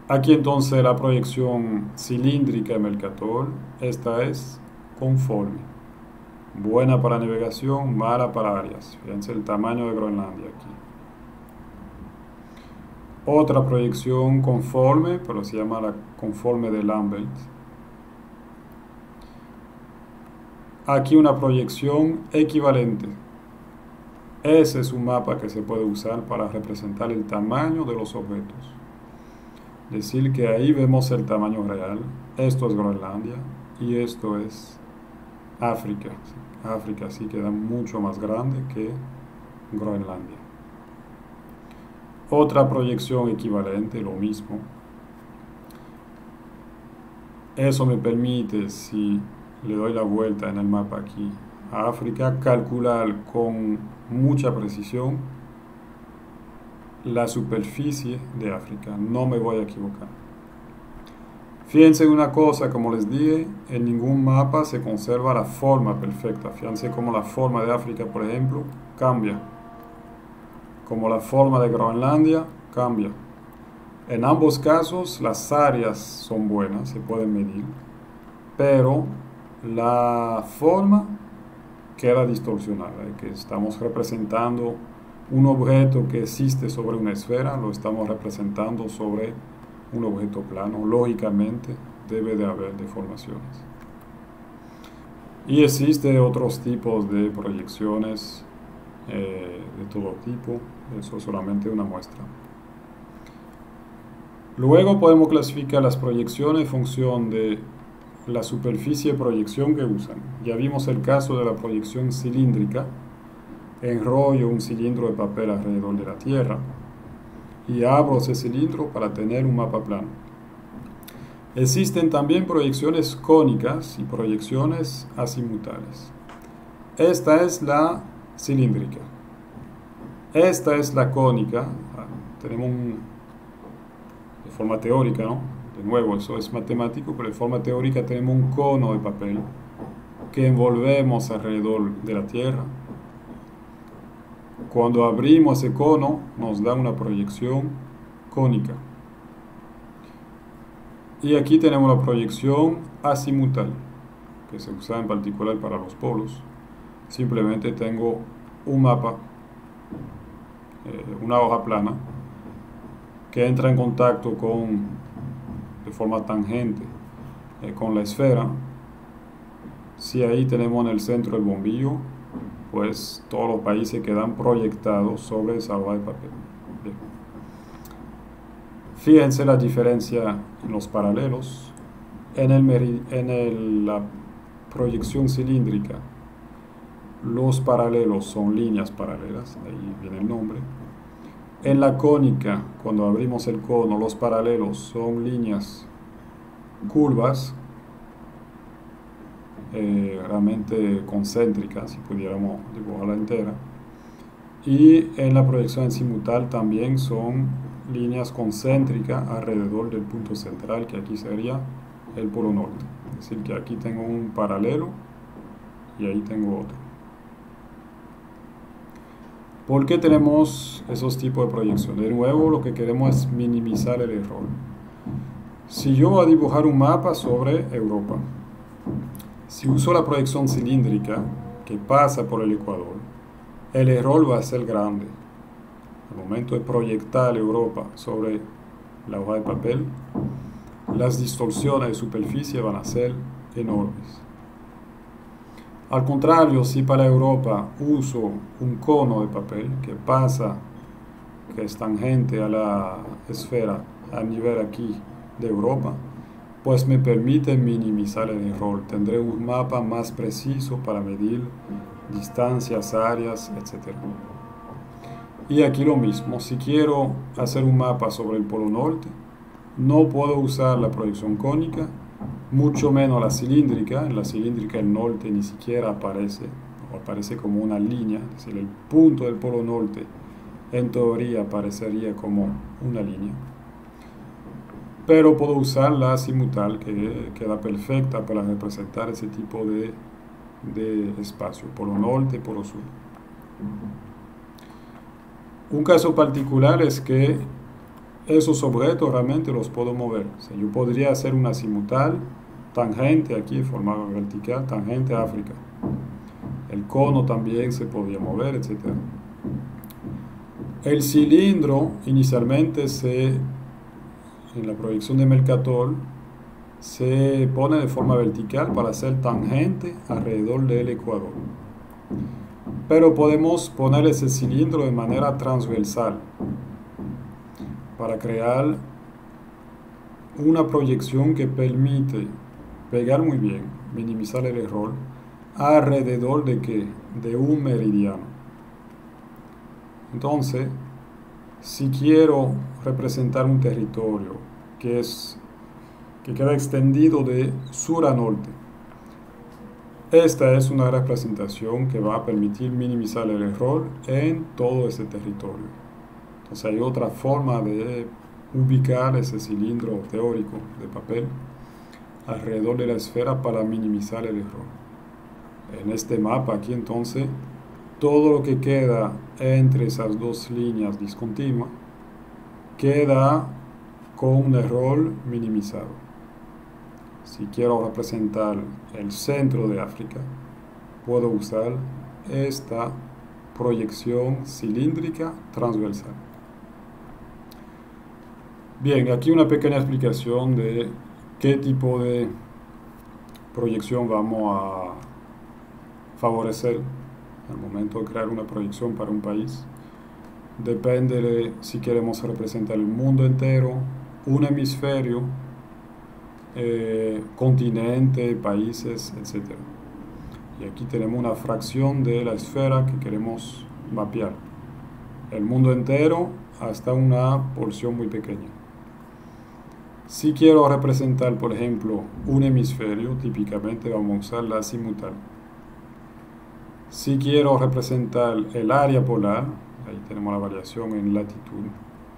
Aquí entonces la proyección cilíndrica de Mercator, esta es conforme, buena para navegación, mala para áreas. Fíjense el tamaño de Groenlandia aquí. Otra proyección conforme, pero se llama la conforme de Lambert. Aquí una proyección equivalente. Ese es un mapa que se puede usar para representar el tamaño de los objetos. Decir que ahí vemos el tamaño real. Esto es Groenlandia y esto es África. África sí queda mucho más grande que Groenlandia. Otra proyección equivalente, lo mismo. Eso me permite, si le doy la vuelta en el mapa aquí a África, calcular con mucha precisión la superficie de África. No me voy a equivocar. Fíjense en una cosa, como les dije, en ningún mapa se conserva la forma perfecta. Fíjense cómo la forma de África, por ejemplo, cambia. Como la forma de Groenlandia cambia. En ambos casos las áreas son buenas, se pueden medir, pero la forma queda distorsionada, que estamos representando un objeto que existe sobre una esfera, lo estamos representando sobre un objeto plano. Lógicamente debe de haber deformaciones. Y existen otros tipos de proyecciones de todo tipo, eso es solamente una muestra. Luego podemos clasificar las proyecciones en función de la superficie de proyección que usan. Ya vimos el caso de la proyección cilíndrica. Enrollo un cilindro de papel alrededor de la Tierra y abro ese cilindro para tener un mapa plano. Existen también proyecciones cónicas y proyecciones azimutales. Esta es la cilíndrica. Esta es la cónica, tenemos de forma teórica, ¿no? De nuevo, eso es matemático, pero de forma teórica tenemos un cono de papel que envolvemos alrededor de la Tierra. Cuando abrimos ese cono, nos da una proyección cónica. Y aquí tenemos la proyección azimutal, que se usa en particular para los polos. Simplemente tengo un mapa, una hoja plana, que entra en contacto de forma tangente con la esfera. Si ahí tenemos en el centro el bombillo, pues todos los países quedan proyectados sobre esa hoja de papel. Bien. Fíjense la diferencia en los paralelos. La proyección cilíndrica, los paralelos son líneas paralelas, ahí viene el nombre. En la cónica, cuando abrimos el cono, los paralelos son líneas curvas, realmente concéntricas, si pudiéramos dibujarla entera. Y en la proyección azimutal también son líneas concéntricas alrededor del punto central, que aquí sería el polo norte. Es decir, que aquí tengo un paralelo y ahí tengo otro. ¿Por qué tenemos esos tipos de proyección? De nuevo, lo que queremos es minimizar el error. Si yo voy a dibujar un mapa sobre Europa, si uso la proyección cilíndrica que pasa por el ecuador, el error va a ser grande. Al momento de proyectar Europa sobre la hoja de papel, las distorsiones de superficie van a ser enormes. Al contrario, si para Europa uso un cono de papel que pasa, que es tangente a la esfera a nivel aquí de Europa, pues me permite minimizar el error. Tendré un mapa más preciso para medir distancias, áreas, etc. Y aquí lo mismo, si quiero hacer un mapa sobre el polo norte, no puedo usar la proyección cónica, mucho menos la cilíndrica. En la cilíndrica el norte ni siquiera aparece, o aparece como una línea, es decir, el punto del polo norte en teoría aparecería como una línea. Pero puedo usar la azimutal, que queda perfecta para representar ese tipo de espacio, polo norte y polo sur. Un caso particular es que esos objetos realmente los puedo mover. O sea, yo podría hacer una azimutal tangente aquí de forma vertical, tangente a África. El cono también se podía mover, etc. El cilindro inicialmente en la proyección de Mercator se pone de forma vertical para hacer tangente alrededor del ecuador. Pero podemos poner ese cilindro de manera transversal para crear una proyección que permite pegar muy bien, minimizar el error, alrededor de ¿qué? De un meridiano. Entonces, si quiero representar un territorio que queda extendido de sur a norte, esta es una representación que va a permitir minimizar el error en todo ese territorio. Entonces hay otra forma de ubicar ese cilindro teórico de papel alrededor de la esfera para minimizar el error. En este mapa aquí entonces, todo lo que queda entre esas dos líneas discontinuas queda con un error minimizado. Si quiero representar el centro de África, puedo usar esta proyección cilíndrica transversal. Bien, aquí una pequeña explicación de qué tipo de proyección vamos a favorecer al momento de crear una proyección para un país. Depende de si queremos representar el mundo entero, un hemisferio, continente, países, etc. Y aquí tenemos una fracción de la esfera que queremos mapear. El mundo entero hasta una porción muy pequeña. Si quiero representar, por ejemplo, un hemisferio, típicamente vamos a usar la azimutal. Si quiero representar el área polar, ahí tenemos la variación en latitud,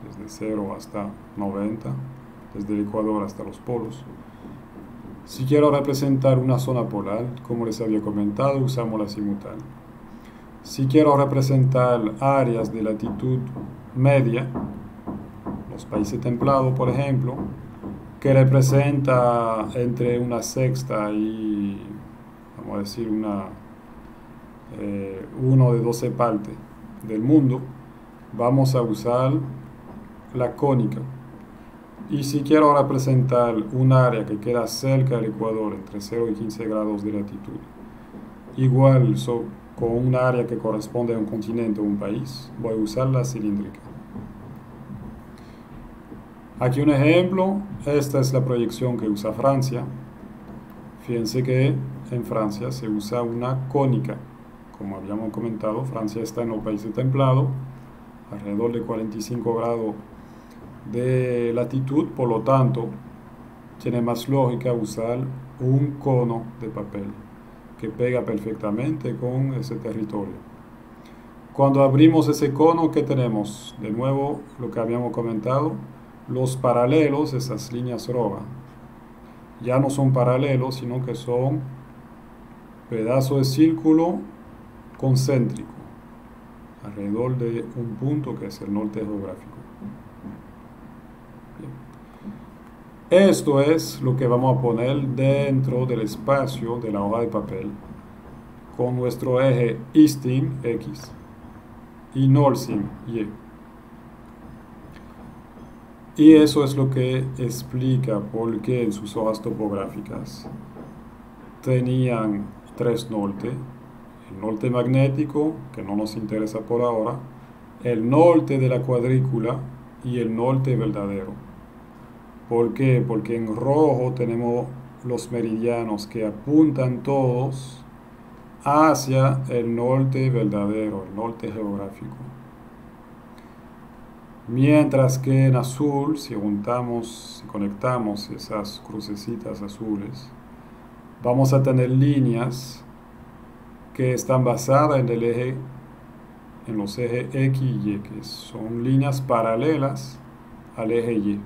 desde 0 hasta 90, desde el Ecuador hasta los polos. Si quiero representar una zona polar, como les había comentado, usamos la simultánea. Si quiero representar áreas de latitud media, los países templados, por ejemplo, que representa entre una sexta y, vamos a decir, 1 de 12 partes del mundo, vamos a usar la cónica. Y si quiero representar un área que queda cerca del Ecuador, entre 0 y 15 grados de latitud, igual con un área que corresponde a un continente o un país, voy a usar la cilíndrica. Aquí un ejemplo, esta es la proyección que usa Francia. Fíjense que en Francia se usa una cónica. Como habíamos comentado, Francia está en los países templados, alrededor de 45 grados de latitud, por lo tanto, tiene más lógica usar un cono de papel que pega perfectamente con ese territorio. Cuando abrimos ese cono, ¿qué tenemos? De nuevo, lo que habíamos comentado, los paralelos, esas líneas rojas, ya no son paralelos, sino que son pedazos de círculo concéntrico, alrededor de un punto que es el norte geográfico. Bien. Esto es lo que vamos a poner dentro del espacio de la hoja de papel con nuestro eje Easting X y Northing Y. Y eso es lo que explica por qué en sus hojas topográficas tenían 3 norte: el norte magnético, que no nos interesa por ahora, el norte de la cuadrícula y el norte verdadero. ¿Por qué? Porque en rojo tenemos los meridianos que apuntan todos hacia el norte verdadero, el norte geográfico. Mientras que en azul, si conectamos esas crucecitas azules, vamos a tener líneas que están basadas en los ejes X y Y, que son líneas paralelas al eje Y.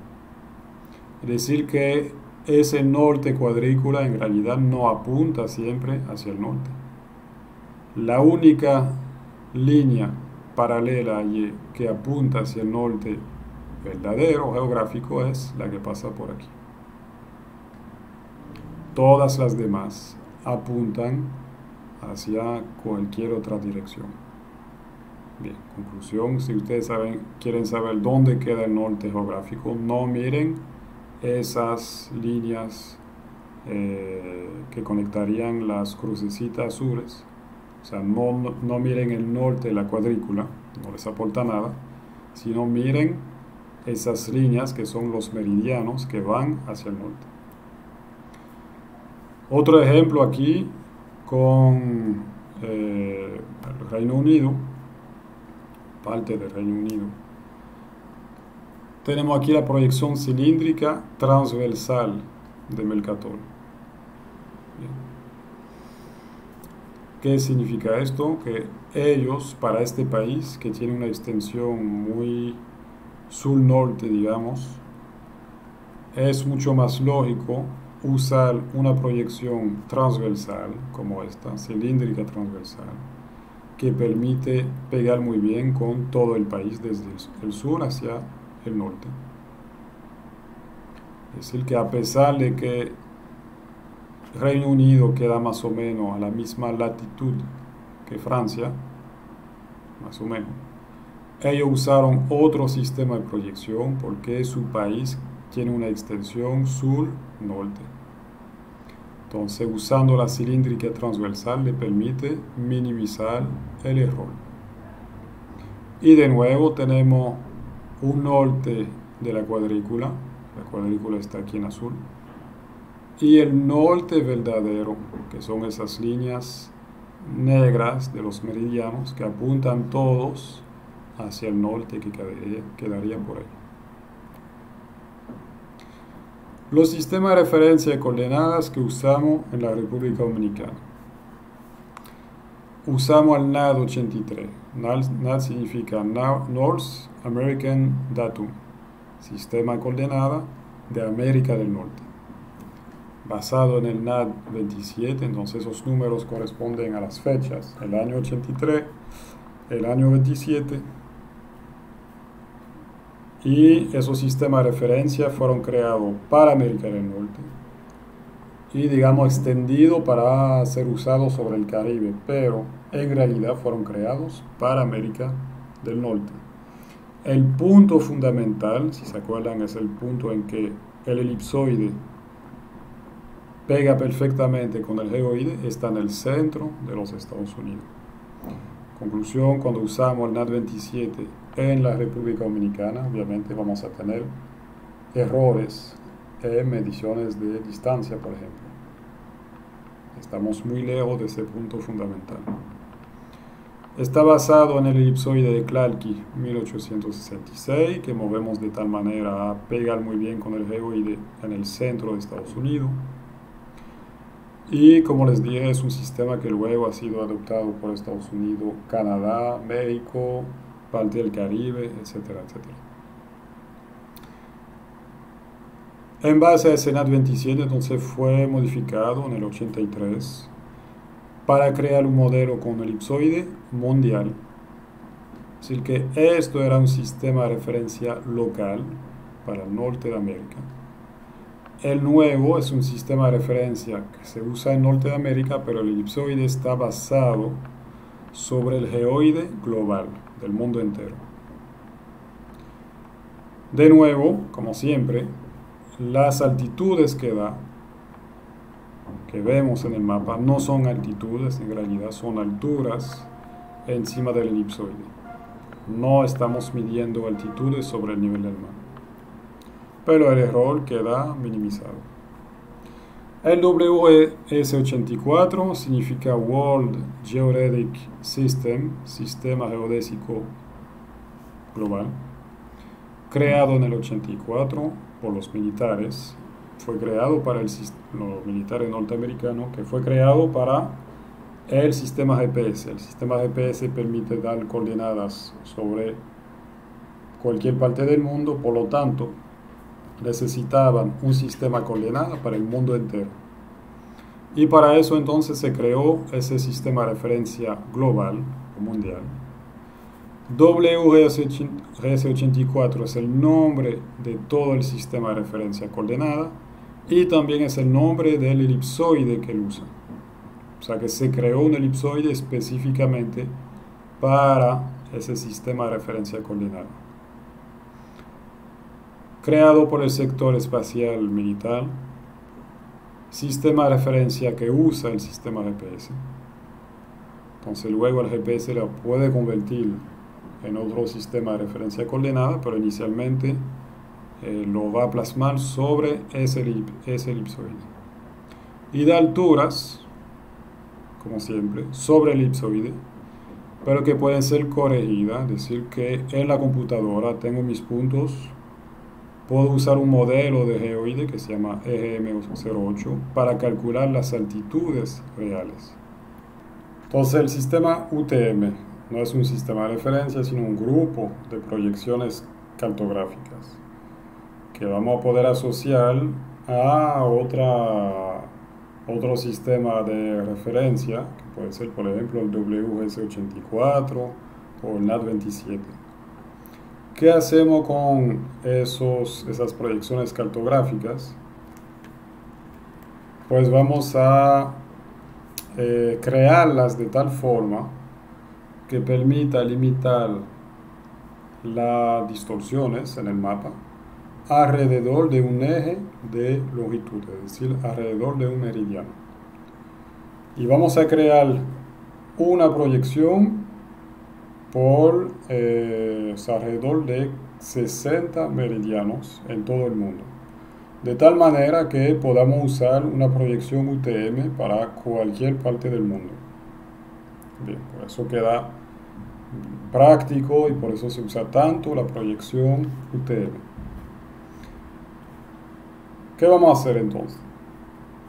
Es decir que ese norte cuadrícula en realidad no apunta siempre hacia el norte. La única línea paralela a Y que apunta hacia el norte verdadero geográfico es la que pasa por aquí. Todas las demás apuntan hacia cualquier otra dirección. Bien, conclusión: si ustedes quieren saber dónde queda el norte geográfico, no miren esas líneas que conectarían las crucecitas azules. O sea, no miren el norte de la cuadrícula, no les aporta nada, sino miren esas líneas que son los meridianos que van hacia el norte. Otro ejemplo aquí con el Reino Unido, parte del Reino Unido. Tenemos aquí la proyección cilíndrica transversal de Mercator. Bien. ¿Qué significa esto? Que ellos, para este país, que tiene una extensión muy sur-norte, digamos, es mucho más lógico usar una proyección transversal como esta, cilíndrica transversal, que permite pegar muy bien con todo el país desde el sur hacia el norte. Es decir, que a pesar de que Reino Unido queda más o menos a la misma latitud que Francia, más o menos, ellos usaron otro sistema de proyección porque su país tiene una extensión sur-norte. Entonces, usando la cilíndrica transversal le permite minimizar el error. Y de nuevo tenemos un norte de la cuadrícula está aquí en azul, y el norte verdadero, que son esas líneas negras de los meridianos que apuntan todos hacia el norte, que quedaría por ahí. Los sistemas de referencia de coordenadas que usamos en la República Dominicana. Usamos el NAD 83. NAD significa North American Datum, sistema coordenada de América del Norte, basado en el NAD 27. Entonces esos números corresponden a las fechas, el año 83, el año 27, y esos sistemas de referencia fueron creados para América del Norte y, digamos, extendidos para ser usados sobre el Caribe, pero en realidad fueron creados para América del Norte. El punto fundamental, si se acuerdan, es el punto en que el elipsoide pega perfectamente con el geoide, está en el centro de los Estados Unidos. Conclusión: cuando usamos el NAD 27 en la República Dominicana, obviamente vamos a tener errores en mediciones de distancia, por ejemplo. Estamos muy lejos de ese punto fundamental. Está basado en el elipsoide de Clarke 1866, que movemos de tal manera a pegar muy bien con el geoide en el centro de Estados Unidos. Y como les dije, es un sistema que luego ha sido adoptado por Estados Unidos, Canadá, México, parte del Caribe, etcétera, etcétera. En base a ese NAD 27, entonces fue modificado en el 83 para crear un modelo con elipsoide mundial. Es decir, que esto era un sistema de referencia local para el norte de América. El nuevo es un sistema de referencia que se usa en Norte de América, pero el elipsoide está basado sobre el geoide global del mundo entero. De nuevo, como siempre, las altitudes que vemos en el mapa no son altitudes, en realidad son alturas encima del elipsoide. No estamos midiendo altitudes sobre el nivel del mar, pero el error queda minimizado. El WS84 significa World Geodetic System, sistema geodésico global, creado en el 84 por los militares. Fue creado para los militares norteamericanos, que fue creado para el sistema GPS. El sistema GPS permite dar coordenadas sobre cualquier parte del mundo, por lo tanto necesitaban un sistema de coordenadas para el mundo entero. Y para eso entonces se creó ese sistema de referencia global o mundial. WGS84 es el nombre de todo el sistema de referencia coordenada y también es el nombre del elipsoide que él usa. O sea que se creó un elipsoide específicamente para ese sistema de referencia coordenada, creado por el sector espacial militar, sistema de referencia que usa el sistema GPS. Entonces luego el GPS lo puede convertir en otro sistema de referencia coordenada, pero inicialmente lo va a plasmar sobre ese elipsoide. Y de alturas, como siempre, sobre el elipsoide, pero que pueden ser corregidas, es decir, que en la computadora tengo mis puntos. Puedo usar un modelo de geoide que se llama EGM08 para calcular las altitudes reales. Entonces el sistema UTM no es un sistema de referencia, sino un grupo de proyecciones cartográficas que vamos a poder asociar a otro sistema de referencia, que puede ser, por ejemplo, el WGS84 o el NAD 27. ¿Qué hacemos con esas proyecciones cartográficas? Pues vamos a crearlas de tal forma que permita limitar las distorsiones en el mapa alrededor de un eje de longitud, es decir, alrededor de un meridiano. Y vamos a crear una proyección por alrededor de 60 meridianos en todo el mundo, de tal manera que podamos usar una proyección UTM para cualquier parte del mundo. Bien, por eso queda práctico y por eso se usa tanto la proyección UTM. ¿Qué vamos a hacer entonces?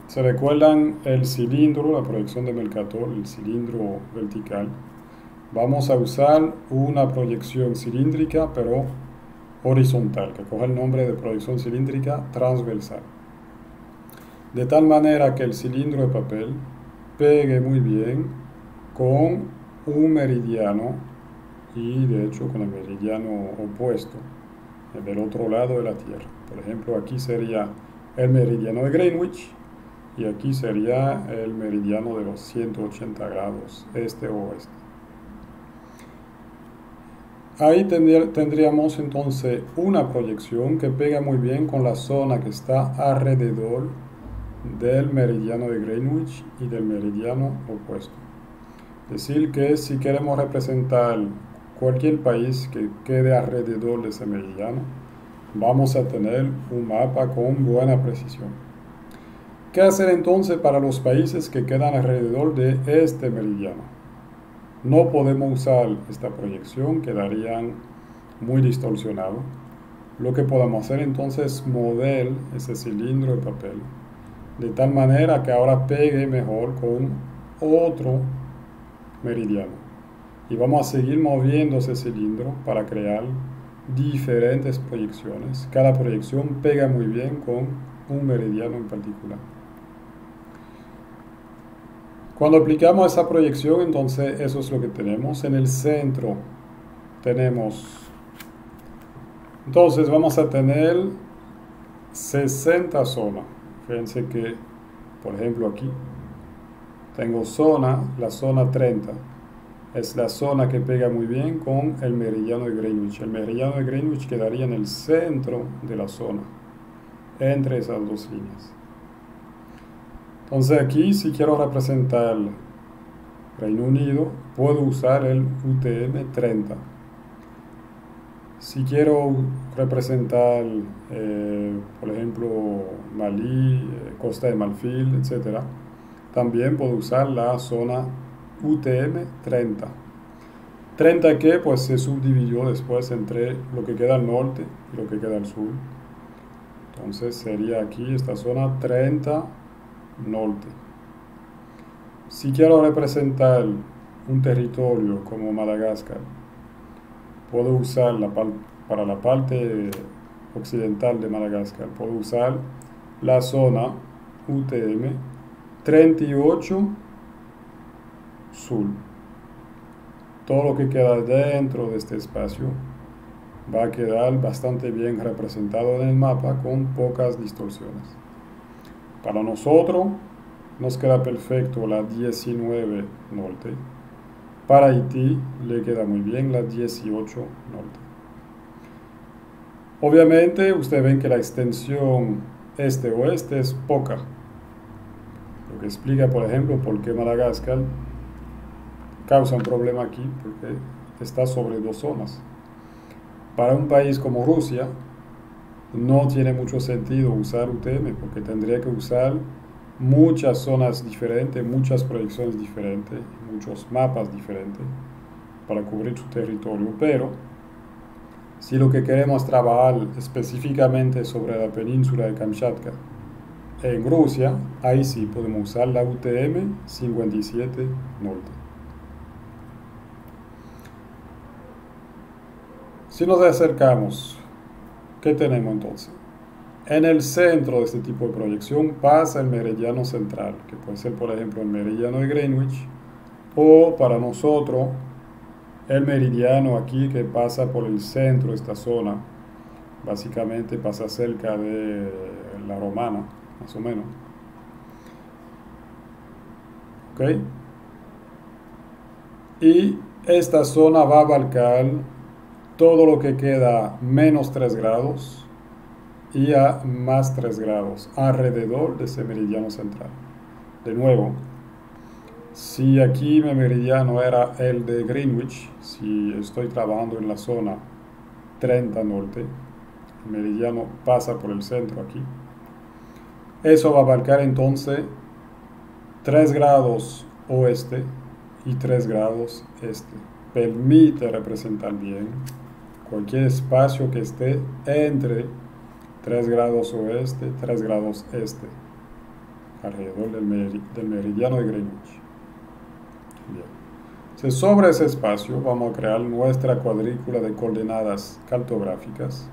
¿Se recuerdan el cilindro, la proyección de Mercator, el cilindro vertical? vamos a usar una proyección cilíndrica, pero horizontal, que coge el nombre de proyección cilíndrica transversal. De tal manera que el cilindro de papel pegue muy bien con un meridiano y de hecho con el meridiano opuesto del otro lado de la Tierra. Por ejemplo, aquí sería el meridiano de Greenwich y aquí sería el meridiano de los 180 grados este o oeste. Ahí tendríamos entonces una proyección que pega muy bien con la zona que está alrededor del meridiano de Greenwich y del meridiano opuesto. Es decir, que si queremos representar cualquier país que quede alrededor de ese meridiano, vamos a tener un mapa con buena precisión. ¿Qué hacer entonces para los países que quedan alrededor de este meridiano? No podemos usar esta proyección, quedarían muy distorsionados. Lo que podemos hacer entonces es mover ese cilindro de papel de tal manera que ahora pegue mejor con otro meridiano. Y vamos a seguir moviendo ese cilindro para crear diferentes proyecciones. Cada proyección pega muy bien con un meridiano en particular. Cuando aplicamos esa proyección, entonces eso es lo que tenemos. En el centro tenemos, entonces vamos a tener 60 zonas. Fíjense que, por ejemplo, aquí tengo la zona 30. Es la zona que pega muy bien con el meridiano de Greenwich. El meridiano de Greenwich quedaría en el centro de la zona, entre esas dos líneas. Entonces aquí, si quiero representar Reino Unido, puedo usar el UTM 30. Si quiero representar, por ejemplo, Malí, Costa de Marfil, etc., también puedo usar la zona UTM 30. 30 que pues se subdividió después entre lo que queda al norte y lo que queda al sur. Entonces sería aquí esta zona 30 norte. Si quiero representar un territorio como Madagascar, puedo usar para la parte occidental de Madagascar, puedo usar la zona UTM 38 sur. Todo lo que queda dentro de este espacio va a quedar bastante bien representado en el mapa con pocas distorsiones. Para nosotros nos queda perfecto la 19 norte. Para Haití le queda muy bien la 18 norte. Obviamente ustedes ven que la extensión este-oeste es poca. Lo que explica, por ejemplo, por qué Madagascar causa un problema aquí, porque está sobre dos zonas. Para un país como Rusia, no tiene mucho sentido usar UTM, porque tendría que usar muchas zonas diferentes, muchas proyecciones diferentes, muchos mapas diferentes para cubrir su territorio. Pero si lo que queremos trabajar específicamente sobre la península de Kamchatka en Rusia, ahí sí podemos usar la UTM 57 norte. Si nos acercamos, ¿qué tenemos entonces? En el centro de este tipo de proyección pasa el meridiano central, que puede ser, por ejemplo, el meridiano de Greenwich, o para nosotros, el meridiano aquí que pasa por el centro de esta zona, básicamente pasa cerca de la Romana, más o menos. ¿Ok? Y esta zona va a abarcar todo lo que queda menos 3 grados y a más 3 grados alrededor de ese meridiano central. De nuevo, si aquí mi meridiano era el de Greenwich, si estoy trabajando en la zona 30 norte, el meridiano pasa por el centro aquí. Eso va a abarcar entonces 3 grados oeste y 3 grados este. Permite representar bien cualquier espacio que esté entre 3 grados oeste, 3 grados este, alrededor del meridiano de Greenwich. Bien. Entonces, sobre ese espacio vamos a crear nuestra cuadrícula de coordenadas cartográficas.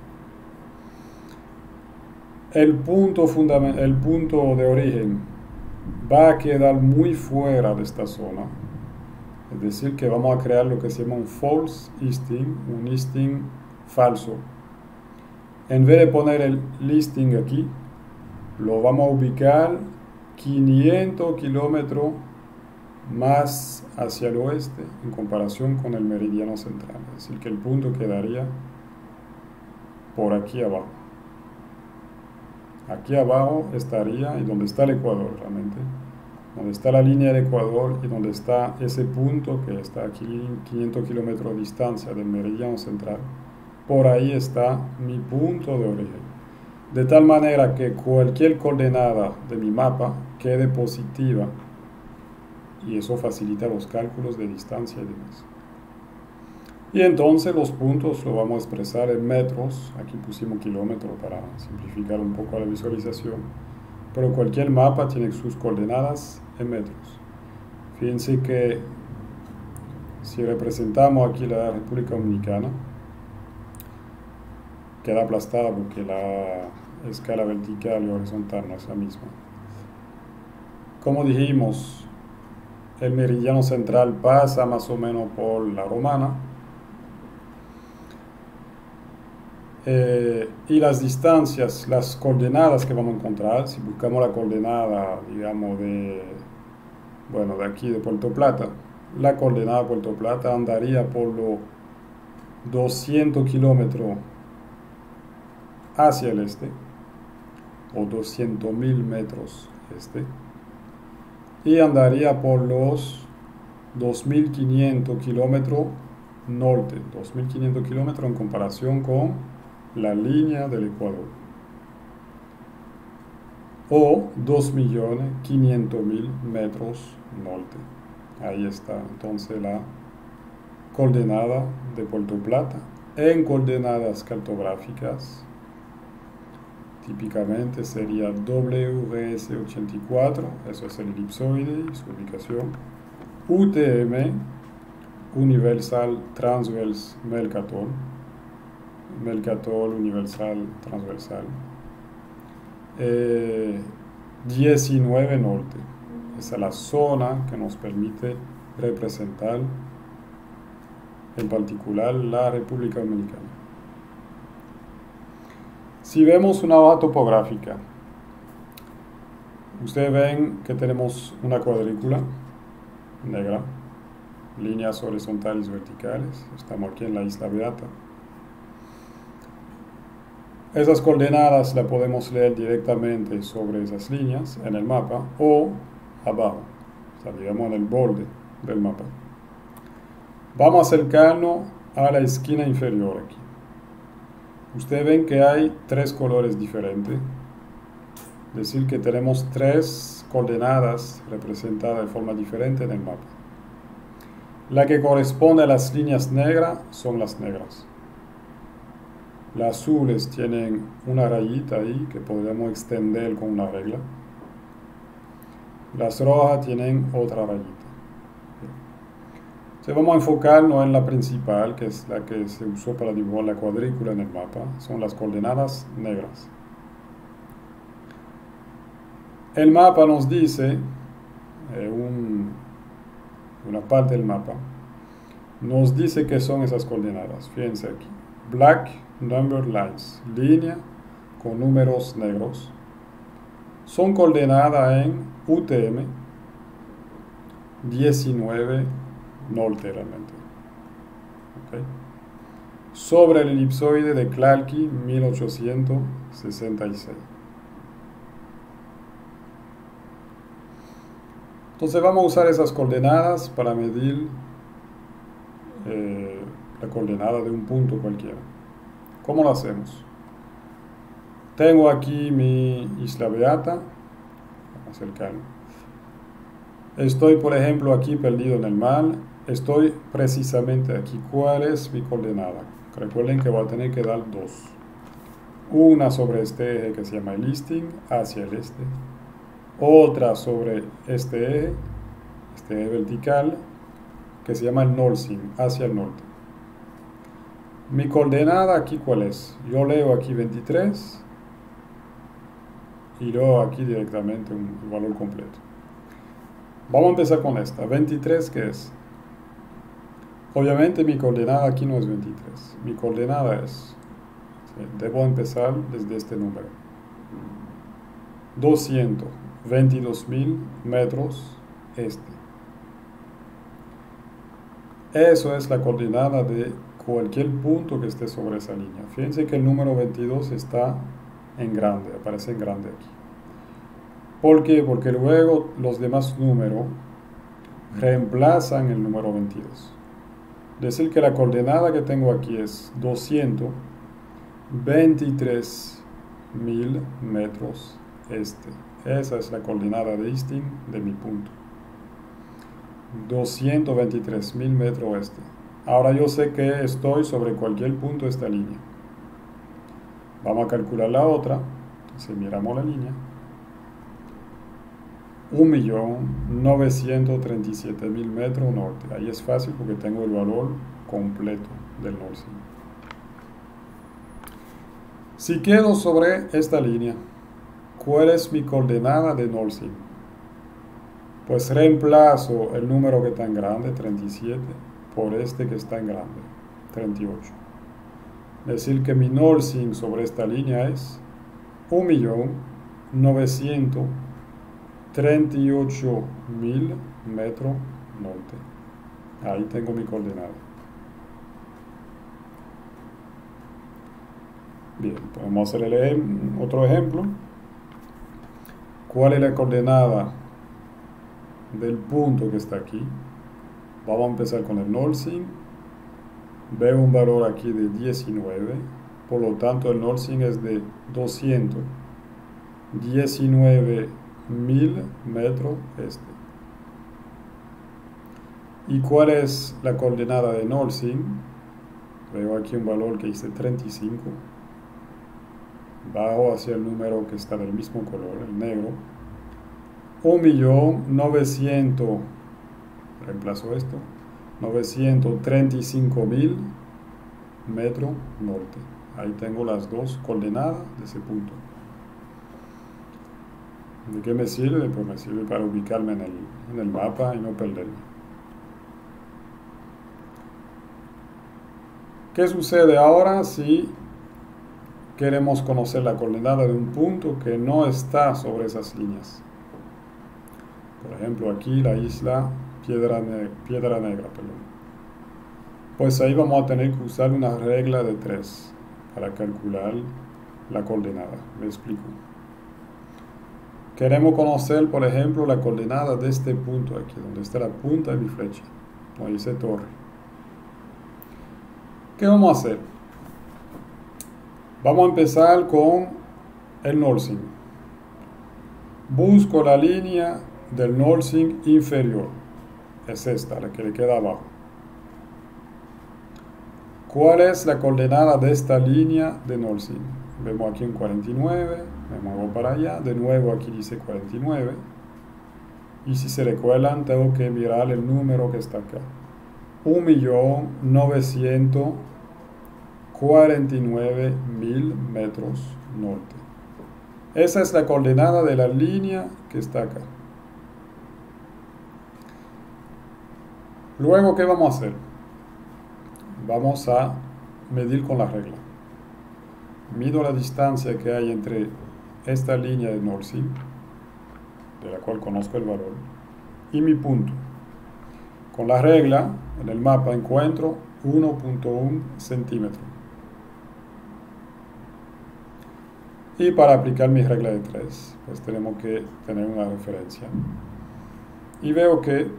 El punto de origen va a quedar muy fuera de esta zona. Es decir, que vamos a crear lo que se llama un false listing, un listing falso. En vez de poner el listing aquí, lo vamos a ubicar 500 kilómetros más hacia el oeste en comparación con el meridiano central. Es decir, que el punto quedaría por aquí abajo. Aquí abajo estaría, y donde está el ecuador realmente, donde está la línea del ecuador y donde está ese punto que está aquí 500 kilómetros de distancia del meridiano central, por ahí está mi punto de origen. De tal manera que cualquier coordenada de mi mapa quede positiva y eso facilita los cálculos de distancia y demás. Y entonces los puntos lo vamos a expresar en metros. Aquí pusimos kilómetros para simplificar un poco la visualización. Pero cualquier mapa tiene sus coordenadas en metros. Fíjense que si representamos aquí la República Dominicana, queda aplastada porque la escala vertical y horizontal no es la misma. Como dijimos, el meridiano central pasa más o menos por la Romana. Y las distancias, las coordenadas que vamos a encontrar, si buscamos la coordenada, digamos, de aquí de Puerto Plata, la coordenada de Puerto Plata andaría por los 200 kilómetros hacia el este, o 200.000 metros este, y andaría por los 2.500 kilómetros norte, 2.500 kilómetros en comparación con la línea del Ecuador, o 2.500.000 metros norte. Ahí está entonces la coordenada de Puerto Plata en coordenadas cartográficas. Típicamente sería WRS84, eso es el elipsoide y su ubicación. UTM, Universal Transverse Mercator, Mercator Universal Transversal. 19 Norte, esa es la zona que nos permite representar en particular la República Dominicana. Si vemos una hoja topográfica, ustedes ven que tenemos una cuadrícula negra, líneas horizontales y verticales. Estamos aquí en la Isla Beata. Esas coordenadas las podemos leer directamente sobre esas líneas en el mapa o abajo, o sea, digamos en el borde del mapa. Vamos a acercarnos a la esquina inferior aquí. Ustedes ven que hay tres colores diferentes, es decir, que tenemos tres coordenadas representadas de forma diferente en el mapa. La que corresponde a las líneas negras son las negras. Las azules tienen una rayita ahí que podemos extender con una regla. Las rojas tienen otra rayita. Entonces vamos a enfocarnos en la principal, que es la que se usó para dibujar la cuadrícula en el mapa. Son las coordenadas negras. El mapa nos dice, una parte del mapa, nos dice qué son esas coordenadas. Fíjense aquí. Black number lines, línea con números negros, son coordenadas en UTM 19 norte realmente. ¿Okay? Sobre el elipsoide de Clarke 1866. Entonces vamos a usar esas coordenadas para medir la coordenada de un punto cualquiera. ¿Cómo lo hacemos? Tengo aquí mi Isla Beata. Vamos a acercarme. Estoy, por ejemplo, aquí perdido en el mar. Estoy precisamente aquí. ¿Cuál es mi coordenada? Recuerden que voy a tener que dar dos. Una sobre este eje que se llama el listing, hacia el este. Otra sobre este eje vertical, que se llama el Nordsing, hacia el norte. Mi coordenada aquí, ¿cuál es? Yo leo aquí 23 y leo aquí directamente un valor completo. Vamos a empezar con esta. 23, ¿qué es? Obviamente mi coordenada aquí no es 23. Mi coordenada es, debo empezar desde este número. 222.000 metros este. Eso es la coordenada de cualquier punto que esté sobre esa línea. Fíjense que el número 22 está en grande, aparece en grande aquí. ¿Por qué? Porque luego los demás números reemplazan el número 22. Es decir, que la coordenada que tengo aquí es 223.000 metros este. Esa es la coordenada de Easting de mi punto. 223.000 metros oeste. Ahora yo sé que estoy sobre cualquier punto de esta línea. Vamos a calcular la otra. Si miramos la línea, 1.937.000 metros norte. Ahí es fácil porque tengo el valor completo del Nordsing. Si quedo sobre esta línea, ¿cuál es mi coordenada de Nordsing? Pues reemplazo el número que está en grande, 37, por este que está en grande, 38. Es decir, que mi Nordsing sobre esta línea es 1.938.000 metros norte. Ahí tengo mi coordenada. Bien, podemos hacer otro ejemplo. ¿Cuál es la coordenada del punto que está aquí? Vamos a empezar con el Nordsing. Veo un valor aquí de 19, por lo tanto el Nordsing es de 219.000 metros este. ¿Y cuál es la coordenada de Nordsing? Veo aquí un valor que dice 35. Bajo hacia el número que está del mismo color, el negro. 1.900.000, reemplazo esto, 935.000 metros norte. Ahí tengo las dos coordenadas de ese punto. ¿De qué me sirve? Pues me sirve para ubicarme en el mapa y no perderme. ¿Qué sucede ahora si queremos conocer la coordenada de un punto que no está sobre esas líneas? Por ejemplo, aquí la isla Piedra Negra. Pues ahí vamos a tener que usar una regla de 3 para calcular la coordenada. Me explico. Queremos conocer, por ejemplo, la coordenada de este punto aquí, donde está la punta de mi flecha, donde dice torre. ¿Qué vamos a hacer? Vamos a empezar con el Nordsing. Busco la línea del Nordsing inferior. Es esta, la que le queda abajo. ¿Cuál es la coordenada de esta línea de Nordsing? Vemos aquí un 49, me muevo para allá, de nuevo aquí dice 49. Y si se recuerdan, tengo que mirar el número que está acá. 1.949.000 metros norte. Esa es la coordenada de la línea que está acá. Luego, ¿qué vamos a hacer? Vamos a medir con la regla. Mido la distancia que hay entre esta línea de Nordsing, de la cual conozco el valor, y mi punto. Con la regla, en el mapa encuentro 1.1 centímetro. Y para aplicar mi regla de 3, pues tenemos que tener una referencia. Y veo que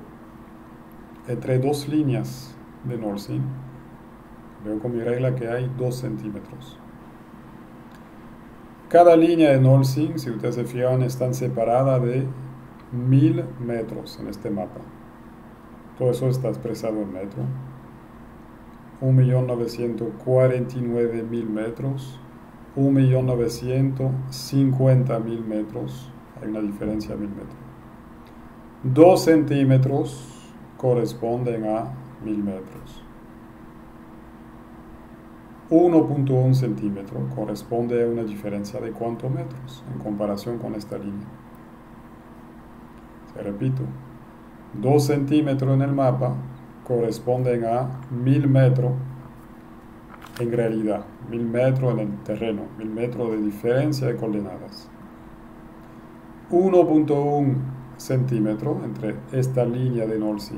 entre dos líneas de Nordsing, veo con mi regla que hay 2 centímetros. Cada línea de Nordsing, si ustedes se fijan, están separadas de 1000 metros en este mapa. Todo eso está expresado en metro. 1.949.000 metros, 1.950.000 metros, hay una diferencia de 1000 metros. 2 centímetros corresponden a 1000 metros. 1.1 centímetro corresponde a una diferencia de ¿cuántos metros en comparación con esta línea? Te repito, 2 centímetros en el mapa corresponden a 1000 metros en realidad, 1000 metros en el terreno, 1000 metros de diferencia de coordenadas. 1.1 centímetro entre esta línea de North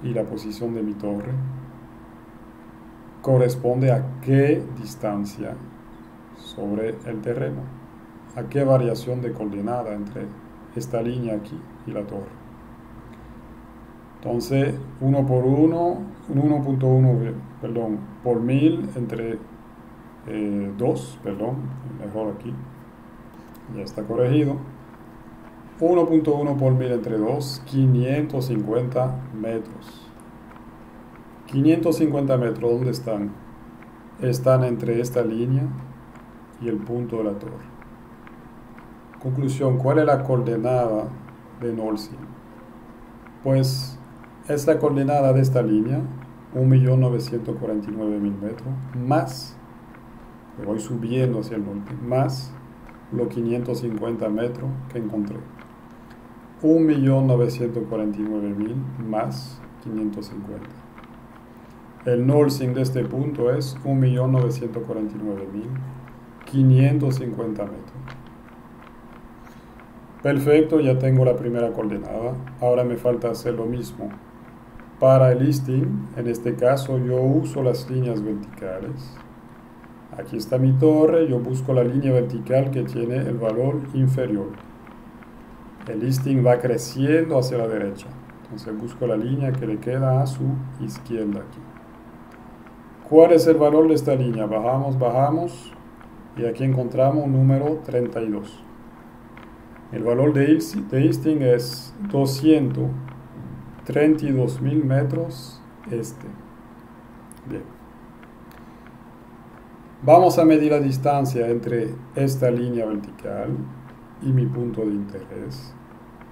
y la posición de mi torre corresponde a qué distancia sobre el terreno, a qué variación de coordenada entre esta línea aquí y la torre. Entonces 1 por 1, 1.1 perdón, por 1000 entre 2, perdón, mejor aquí, ya está corregido. 1.1 por 1000 entre 2, 550 metros. 550 metros, ¿dónde están? Están entre esta línea y el punto de la torre. Conclusión, ¿cuál es la coordenada de North? Pues es la coordenada de esta línea, 1.949.000 metros, más, me voy subiendo hacia el norte, más los 550 metros que encontré. 1.949.000 más 550. El northing de este punto es 1.949.550 metros. Perfecto, ya tengo la primera coordenada. Ahora me falta hacer lo mismo para el easting. En este caso yo uso las líneas verticales. Aquí está mi torre, yo busco la línea vertical que tiene el valor inferior. El easting va creciendo hacia la derecha. Entonces busco la línea que le queda a su izquierda aquí. ¿Cuál es el valor de esta línea? Bajamos, bajamos y aquí encontramos un número 32. El valor de easting es 232.000 metros este. Bien. Vamos a medir la distancia entre esta línea vertical y mi punto de interés,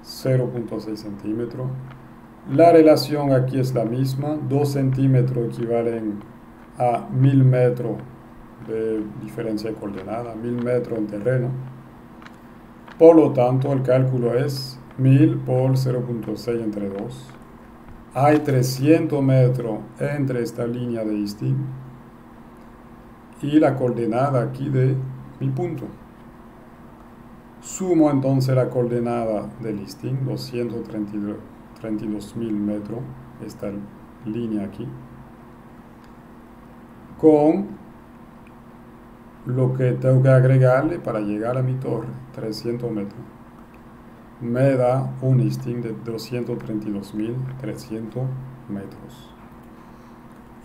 0.6 centímetros. La relación aquí es la misma, 2 centímetros equivalen a 1000 metros de diferencia de coordenada, 1000 metros en terreno. Por lo tanto, el cálculo es 1000 por 0.6 entre 2. Hay 300 metros entre esta línea de easting y la coordenada aquí de mi punto. Sumo entonces la coordenada del easting, 232.000 metros, esta línea aquí, con lo que tengo que agregarle para llegar a mi torre, 300 metros. Me da un easting de 232.300 metros.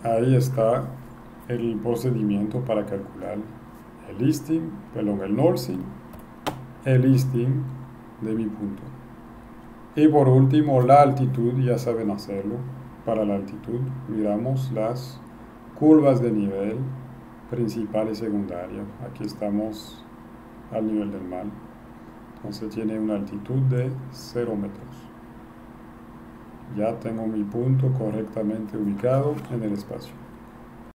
Ahí está el procedimiento para calcular el easting, perdón, el northing, el easting de mi punto. Y por último, la altitud, ya saben hacerlo. Para la altitud, miramos las curvas de nivel principal y secundaria. Aquí estamos al nivel del mar. Entonces tiene una altitud de 0 metros. Ya tengo mi punto correctamente ubicado en el espacio.